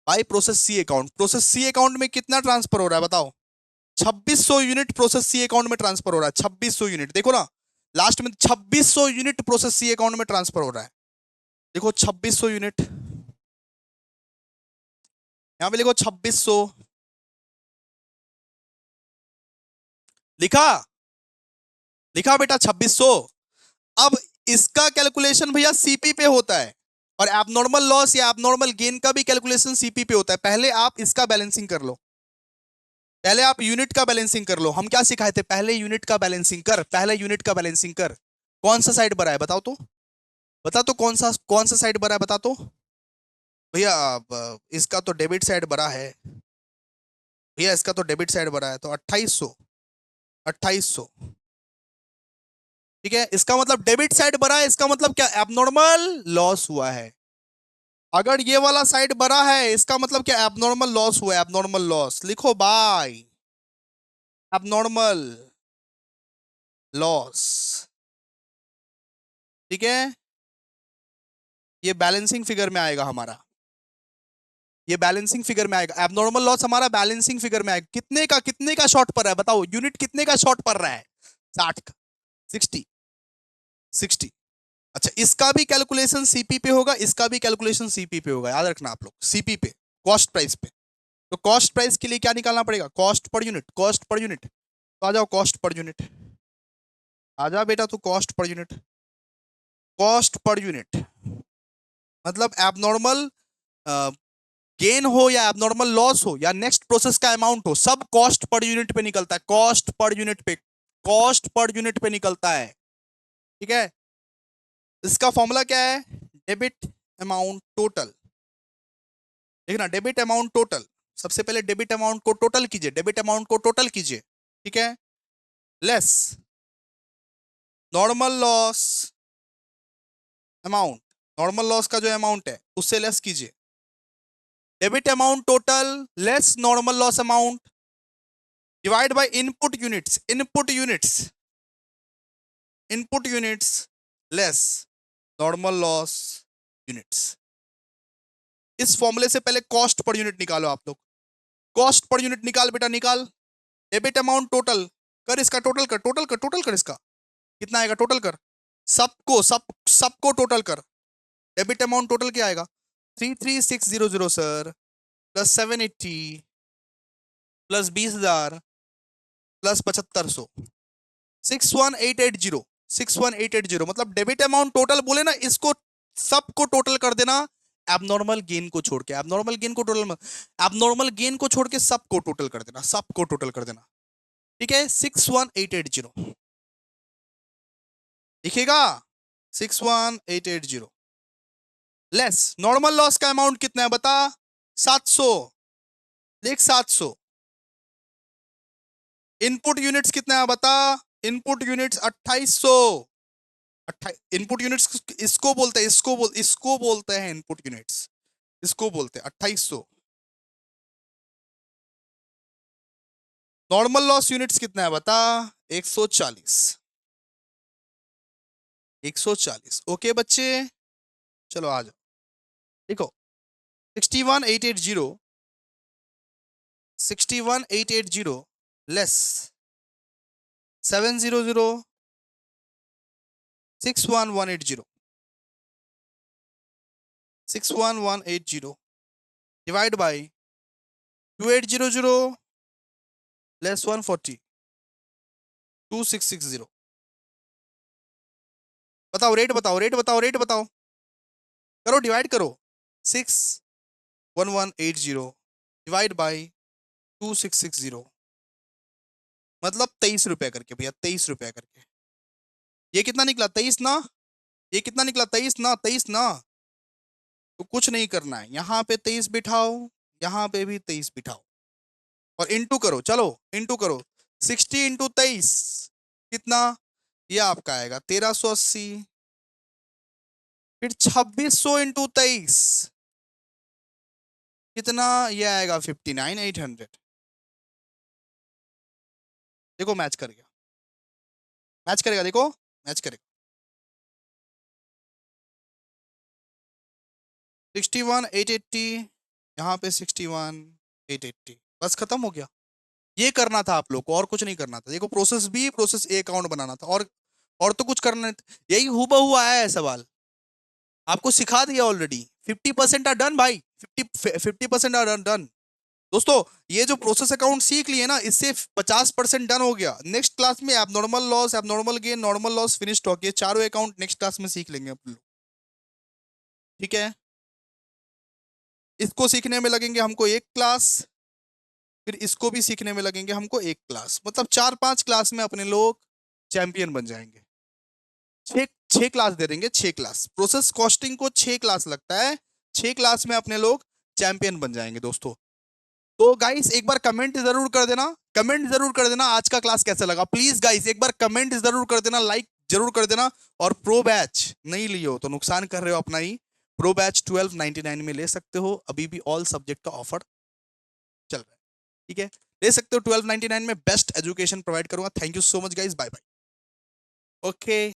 By process C account. Process C account में कितना ट्रांसफर हो रहा है बताओ? 2600 यूनिट प्रोसेस सी अकाउंट में ट्रांसफर हो रहा है। 2600 यूनिट देखो ना, लास्ट में 2600 यूनिट प्रोसेस सी अकाउंट में ट्रांसफर हो रहा है। देखो 2600 यूनिट, यहां पे लिखो 2600। लिखा? लिखा बेटा 2600। अब इसका कैलकुलेशन भैया सीपी पे होता है, और एबनॉर्मल लॉस या एबनॉर्मल गेन का भी कैलकुलेशन सीपी पे होता है। पहले आप इसका बैलेंसिंग कर लो, पहले आप यूनिट का बैलेंसिंग कर लो। हम क्या सिखाए थे? पहले यूनिट का बैलेंसिंग कर, पहले यूनिट का बैलेंसिंग कर। कौन सा साइड भरा है बताओ तो? बता तो कौन सा साइड भरा है बता तो भैया। इसका तो डेबिट साइड भरा है भैया, इसका तो डेबिट साइड भरा है, तो 2800। 2800 ठीक है। इसका मतलब डेबिट साइड भरा है, इसका मतलब क्या? एबनॉर्मल लॉस हुआ है। अगर ये वाला साइड बड़ा है, इसका मतलब क्या? एबनॉर्मल लॉस हुआ है। एबनॉर्मल लॉस लिखो बाय एबनॉर्मल लॉस। ठीक है, ये बैलेंसिंग फिगर में आएगा हमारा। ये बैलेंसिंग फिगर में आएगा। एबनॉर्मल लॉस हमारा बैलेंसिंग फिगर में आएगा। कितने का शॉर्ट पड़ रहा है बताओ? यूनिट कितने का शॉर्ट पड़ रहा है? 60 का। 60। 60। अच्छा, इसका भी कैलकुलेशन सीपी पे होगा, इसका भी कैलकुलेशन सीपी पे होगा, याद रखना आप लोग। सीपी पे, कॉस्ट प्राइस पे। तो कॉस्ट प्राइस के लिए क्या निकालना पड़ेगा? Cost per unit. Cost per unit, तो आ जाओ कॉस्ट पर यूनिट। आ जा बेटा तू cost per unit. Cost per unit मतलब एबनॉर्मल गेन हो या एबनॉर्मल लॉस हो या नेक्स्ट प्रोसेस का अमाउंट हो, सब कॉस्ट पर यूनिट पे निकलता है। कॉस्ट पर यूनिट पे, कॉस्ट पर यूनिट पे निकलता है। ठीक है, इसका फॉर्मूला क्या है? Debit amount total. देखना, डेबिट अमाउंट टोटल। सबसे पहले डेबिट अमाउंट को टोटल कीजिए, डेबिट अमाउंट को टोटल कीजिए। ठीक है, less normal loss amount. Normal loss का जो अमाउंट है उससे लेस कीजिए। Debit amount total less normal loss amount divide by input units. Input units less normal loss units. इस फॉर्मूले से पहले कॉस्ट पर यूनिट निकालो आप लोग। कॉस्ट पर यूनिट निकाल बेटा, निकाल। डेबिट अमाउंट टोटल कर, इसका टोटल कर, टोटल कर इसका। कितना आएगा? टोटल कर सबको टोटल कर। डेबिट अमाउंट टोटल क्या आएगा? 33600 सर, प्लस 780, प्लस 20,000, प्लस 7500, 61880। 61880 मतलब डेबिट अमाउंट टोटल बोले ना, इसको सबको टोटल कर देना। एबनॉर्मल गेन को छोड़ के, एबनॉर्मल गेन को टोटल, एबनॉर्मल गेन को छोड़ के सबको टोटल कर देना, सबको टोटल कर देना। ठीक है, 61880 दिखेगा। 61880 लेस नॉर्मल लॉस का अमाउंट कितना है बता? 700। देख 700। इनपुट यूनिट्स कितना है बता? Input units 2800। इनपुट यूनिट्स इसको बोलते हैं, इसको बोलते हैं इनपुट यूनिट्स, इसको बोलते हैं 2800। नॉर्मल लॉस यूनिट्स कितना है बता? 140। 140। ओके बच्चे, चलो आ जाओ। देखो 61880, 61880 लेस 700, 61180। 61180 divide by 2800 less 140 2660। बताओ रेट बताओ रेट बताओ रेट बताओ, करो डिवाइड करो। 61180 डिवाइड बाय 2660 मतलब 23 रुपए करके भैया, 23 रुपए करके। ये कितना निकला? 23 ना? ये कितना निकला? 23 ना? 23 ना? तो कुछ नहीं करना है, यहाँ पे 23 बिठाओ, यहाँ पे भी 23 बिठाओ और इंटू करो। चलो इंटू करो, 60 × 23 कितना? ये आपका आएगा 1380। फिर 2600 × 23 कितना? ये आएगा 59800। देखो मैच कर गया, मैच करेगा, देखो मैच करेगा। 61,880, यहाँ पे 61,880, बस खत्म हो गया। ये करना था आप लोग को, और कुछ नहीं करना था। देखो process B, process A account बनाना था, और तो कुछ करना नहीं था। यही हूबहू आया है सवाल, आपको सिखा दिया ऑलरेडी। 50% आर डन भाई, 50% आर डन। दोस्तों ये जो प्रोसेस अकाउंट सीख लिए ना, इससे 50% डन हो गया। नेक्स्ट क्लास में abnormal loss, abnormal gain, normal loss, finish stock, ये चारों अकाउंट नेक्स्ट क्लास में सीख लेंगे अपन लोग, ठीक है। इसको सीखने में लगेंगे हमको 1 क्लास, फिर इसको भी सीखने में लगेंगे हमको 1 क्लास, मतलब 4-5 क्लास में अपने लोग चैंपियन बन जाएंगे। 6 क्लास दे देंगे, 6 क्लास। प्रोसेस कॉस्टिंग को 6 क्लास लगता है, 6 क्लास में अपने लोग चैंपियन बन जाएंगे दोस्तों। तो गाइस एक बार कमेंट जरूर कर देना, कमेंट जरूर कर देना आज का क्लास कैसा लगा। प्लीज गाइस एक बार कमेंट जरूर कर देना, लाइक जरूर कर देना। और प्रो बैच नहीं लियो तो नुकसान कर रहे हो अपना ही। प्रो बैच 1299 में ले सकते हो, अभी भी ऑल सब्जेक्ट का ऑफर चल रहा है, ठीक है। ले सकते हो 1299 में, बेस्ट एजुकेशन प्रोवाइड करूंगा। Thank you so much guys, bye bye. Okay.